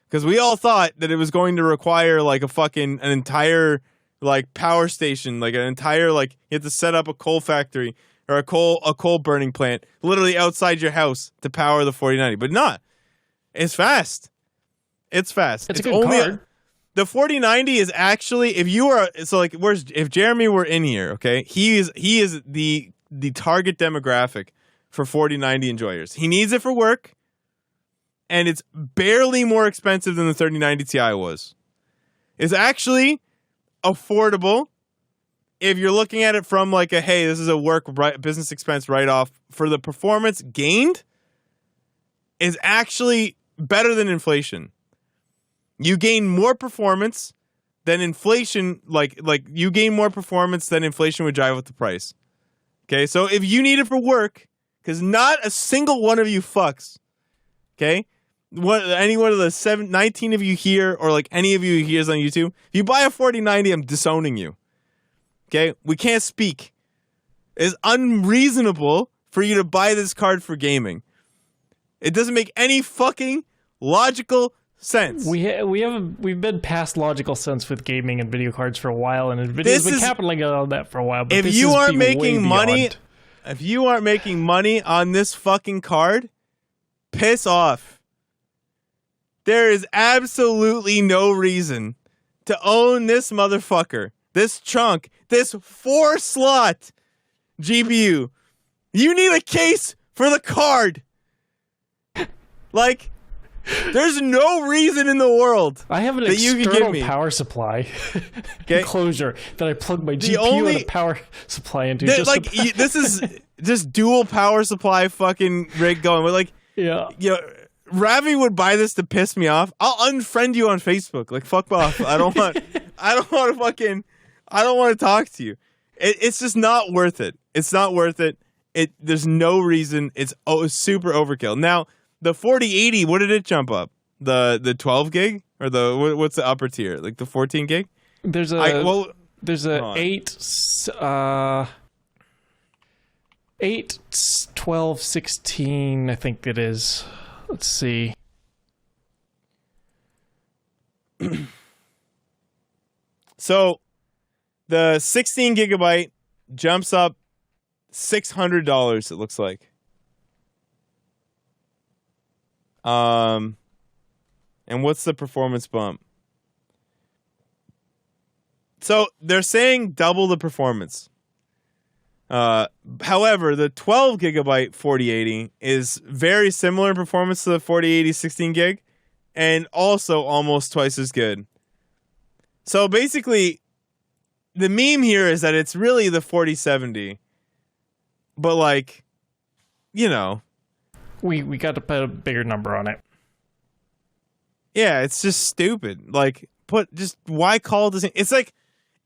because we all thought that it was going to require like an entire like power station, like an entire, like, you have to set up a coal factory or a coal burning plant literally outside your house to power the 4090, but not. It's fast. It's fast. It's a good card. The 4090 is actually, if Jeremy were in here, okay, he is the target demographic for 4090 enjoyers. He needs it for work, and it's barely more expensive than the 3090 Ti was. It's actually affordable if you're looking at it from like hey, this is a business expense write-off. For the performance gained, is actually better than inflation. You gain more performance than inflation, like you gain more performance than inflation would drive up the price. Okay, so if you need it for work, because not a single one of you fucks, okay, any one of the 19 of you here, or like any of you hears on YouTube, if you buy a 4090, I'm disowning you. Okay, we can't speak. It's unreasonable for you to buy this card for gaming. It doesn't make any fucking logical sense. We've been past logical sense with gaming and video cards for a while, and Nvidia's been capitalizing on that for a while. But if you aren't making money on this fucking card, piss off. There is absolutely no reason to own this motherfucker, this chunk, this 4-slot GPU. You need a case for the card. Like, there's no reason in the world I have an that you can give external me. power supply Okay. enclosure that I plug my GPU and a power supply into. This is just dual power supply fucking rig going. But like, yeah. you know, Ravi would buy this to piss me off. I'll unfriend you on Facebook. Like, fuck off. I don't want to talk to you. It's just not worth it. It's not worth it. There's no reason. It's super overkill. Now, the 4080, what did it jump up? The 12 gig or what's the upper tier? Like the 14 gig? There's a 8, 12, 16, I think it is. Let's see. So the 16 gigabyte jumps up $600, it looks like. And what's the performance bump? So they're saying double the performance. However, the 12 gigabyte 4080 is very similar in performance to the 4080 16 gig and also almost twice as good. So basically, the meme here is that it's really the 4070. But like, you know, we got to put a bigger number on it. Yeah, it's just stupid. Like, why call this? It's like,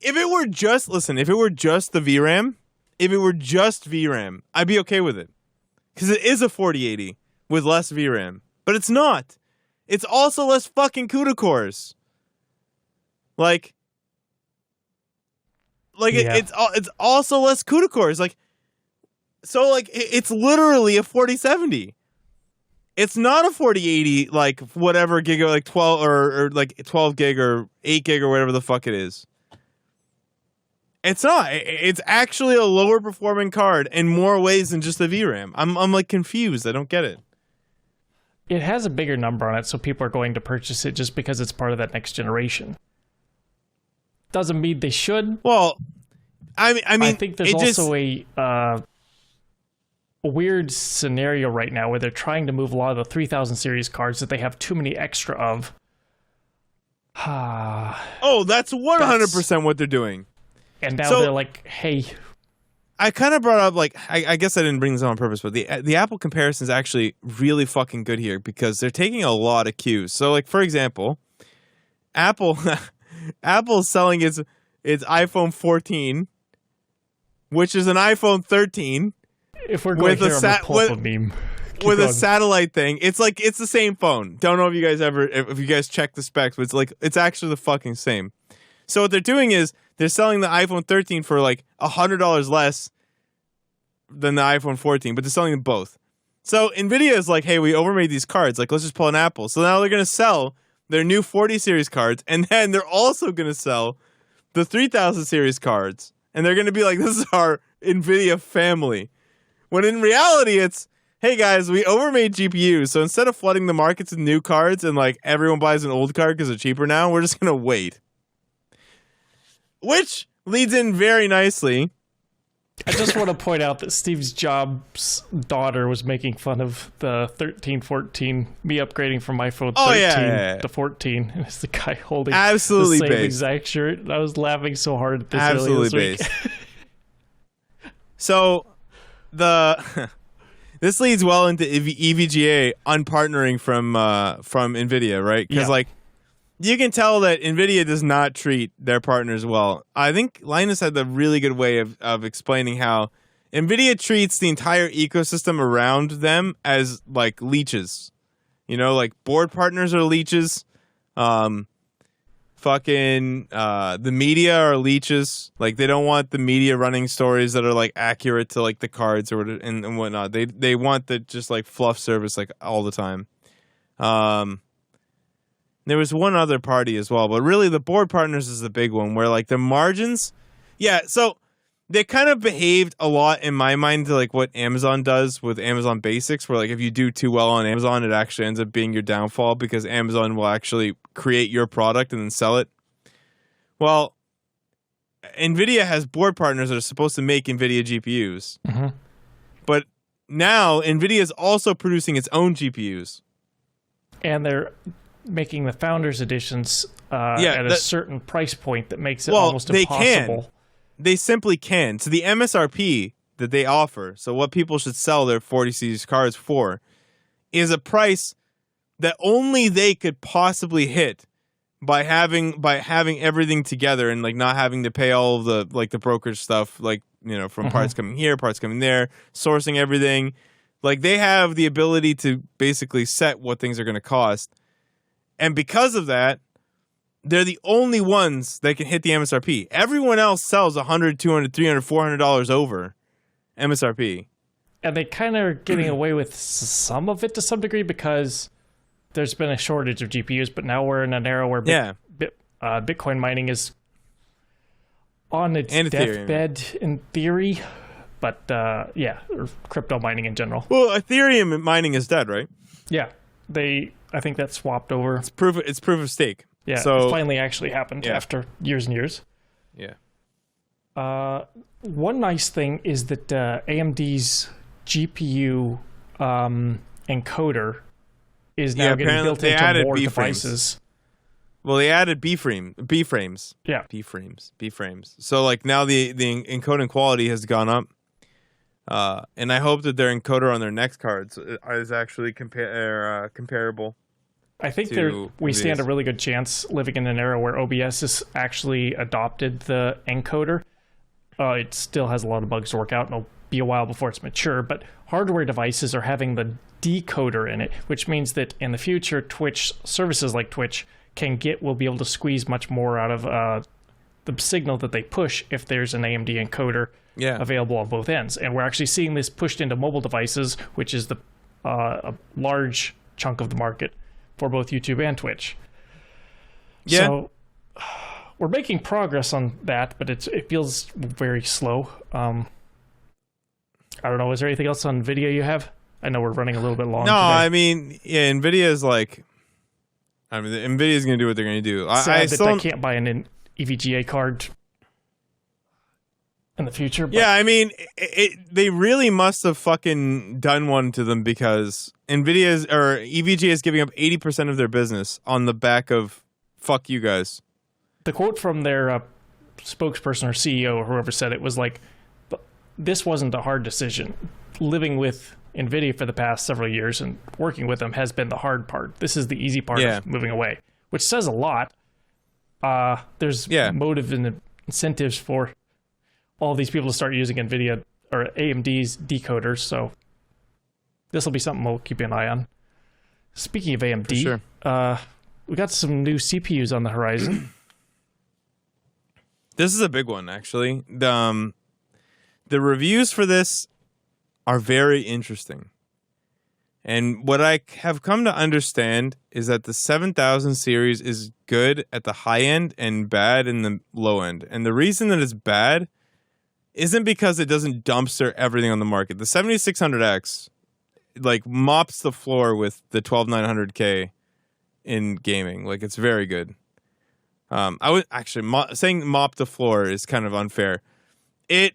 if it were just the VRAM, if it were just VRAM, I'd be okay with it. Because it is a 4080 with less VRAM. But it's not. It's also less fucking CUDA cores. Like Yeah. it's also less CUDA cores. Like, so like it's literally a 4070. It's not a 4080 like whatever gig or like 12 or like 12 gig or 8 gig or whatever the fuck it is. It's not. It's actually a lower performing card in more ways than just the VRAM. I'm like confused. I don't get it. It has a bigger number on it, so people are going to purchase it just because it's part of that next generation. Doesn't mean they should. Well, I mean, I think there's also a weird scenario right now where they're trying to move a lot of the 3000 series cards that they have too many extra of. Oh, that's 100% what they're doing. And now they're like, hey. I kind of brought up, like, I guess I didn't bring this on purpose, but the Apple comparison is actually really fucking good here because they're taking a lot of cues. So, like, for example, Apple's selling its iPhone 14, which is an iPhone 13. If we're going here, I'm gonna pull up a meme. With a satellite thing. It's like, it's the same phone. Don't know if you guys check the specs, but it's actually the fucking same. So what they're doing is they're selling the iPhone 13 for like $100 less than the iPhone 14, but they're selling them both. So Nvidia is like, hey, we overmade these cards. Like, let's just pull an Apple. So now they're going to sell their new 40 series cards, and then they're also going to sell the 3000 series cards. And they're going to be like, this is our Nvidia family. When in reality, it's, hey guys, we overmade GPUs. So instead of flooding the markets with new cards and like everyone buys an old card because they're cheaper now, we're just going to wait. Which leads in very nicely. I just want to point out that Steve Jobs' daughter was making fun of the 1314, me upgrading from iPhone 13 to 14. And it's the guy holding absolutely the same based. exact shirt. And I was laughing so hard at this absolutely earlier this based. So this leads well into EVGA unpartnering from Nvidia, right? Because like you can tell that Nvidia does not treat their partners well. I think Linus had the really good way of explaining how Nvidia treats the entire ecosystem around them as like leeches. You know, like board partners are leeches. The media are leeches. Like they don't want the media running stories that are like accurate to like the cards or whatever, and whatnot. They want the just like fluff service like all the time. There was one other party as well, but really the board partners is the big one where like the margins. Yeah, so they kind of behaved a lot in my mind to like what Amazon does with Amazon Basics, where like if you do too well on Amazon, it actually ends up being your downfall because Amazon will actually create your product and then sell it. Well, Nvidia has board partners that are supposed to make Nvidia GPUs. Mm-hmm. But now Nvidia is also producing its own GPUs. And they're making the Founders Editions at a certain price point that makes it almost impossible. They simply can. So the MSRP that they offer, so what people should sell their 40 series cards for, is a price that only they could possibly hit by having everything together and like not having to pay all of the like the brokerage stuff, like, you know, from parts coming here, parts coming there, sourcing everything. Like they have the ability to basically set what things are going to cost. And because of that, they're the only ones that can hit the MSRP. Everyone else sells $100, $200, $300, $400 over MSRP. And they kind of are getting away with some of it to some degree because there's been a shortage of GPUs, but now we're in an era where Bitcoin mining is on its deathbed in theory. But or crypto mining in general. Well, Ethereum mining is dead, right? Yeah, I think that swapped over. It's proof of stake. Yeah, so, it finally actually happened after years and years. Yeah. One nice thing is that AMD's GPU encoder is now getting built into more devices. Well, they added B frames. Yeah. B frames. So like now the encoding quality has gone up. And I hope that their encoder on their next cards is actually comparable. I think we stand a really good chance living in an era where OBS has actually adopted the encoder. It still has a lot of bugs to work out, and it'll be a while before it's mature, but hardware devices are having the decoder in it, which means that in the future, Twitch services like Twitch will be able to squeeze much more out of the signal that they push if there's an AMD encoder available on both ends. And we're actually seeing this pushed into mobile devices, which is a large chunk of the market for both YouTube and Twitch. Yeah. So we're making progress on that, but it feels very slow. I don't know. Is there anything else on Nvidia you have? I know we're running a little bit long today. I mean, yeah, Nvidia is like... I mean, Nvidia's going to do what they're going to do. I can't buy an EVGA card in the future. But yeah, I mean, they really must have fucking done one to them because EVGA is giving up 80% of their business on the back of fuck you guys. The quote from their spokesperson or CEO or whoever said it was like, this wasn't a hard decision. Living with Nvidia for the past several years and working with them has been the hard part. This is the easy part of moving away, which says a lot. There's motive and incentives for all these people to start using Nvidia or AMD's decoders, so this will be something we'll keep an eye on. Speaking of AMD, sure. We got some new CPUs on the horizon. This is a big one, actually. The reviews for this are very interesting. And what I have come to understand is that the 7000 series is good at the high end and bad in the low end. And the reason that it's bad isn't because it doesn't dumpster everything on the market. The 7600X like mops the floor with the 12900K in gaming. Like, it's very good. I would actually saying mop the floor is kind of unfair. It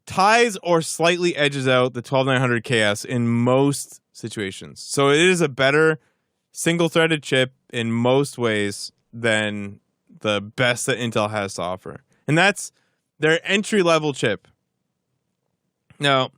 ties or slightly edges out the 12900KS in most situations. So it is a better single-threaded chip in most ways than the best that Intel has to offer. And that's their entry-level chip. Now,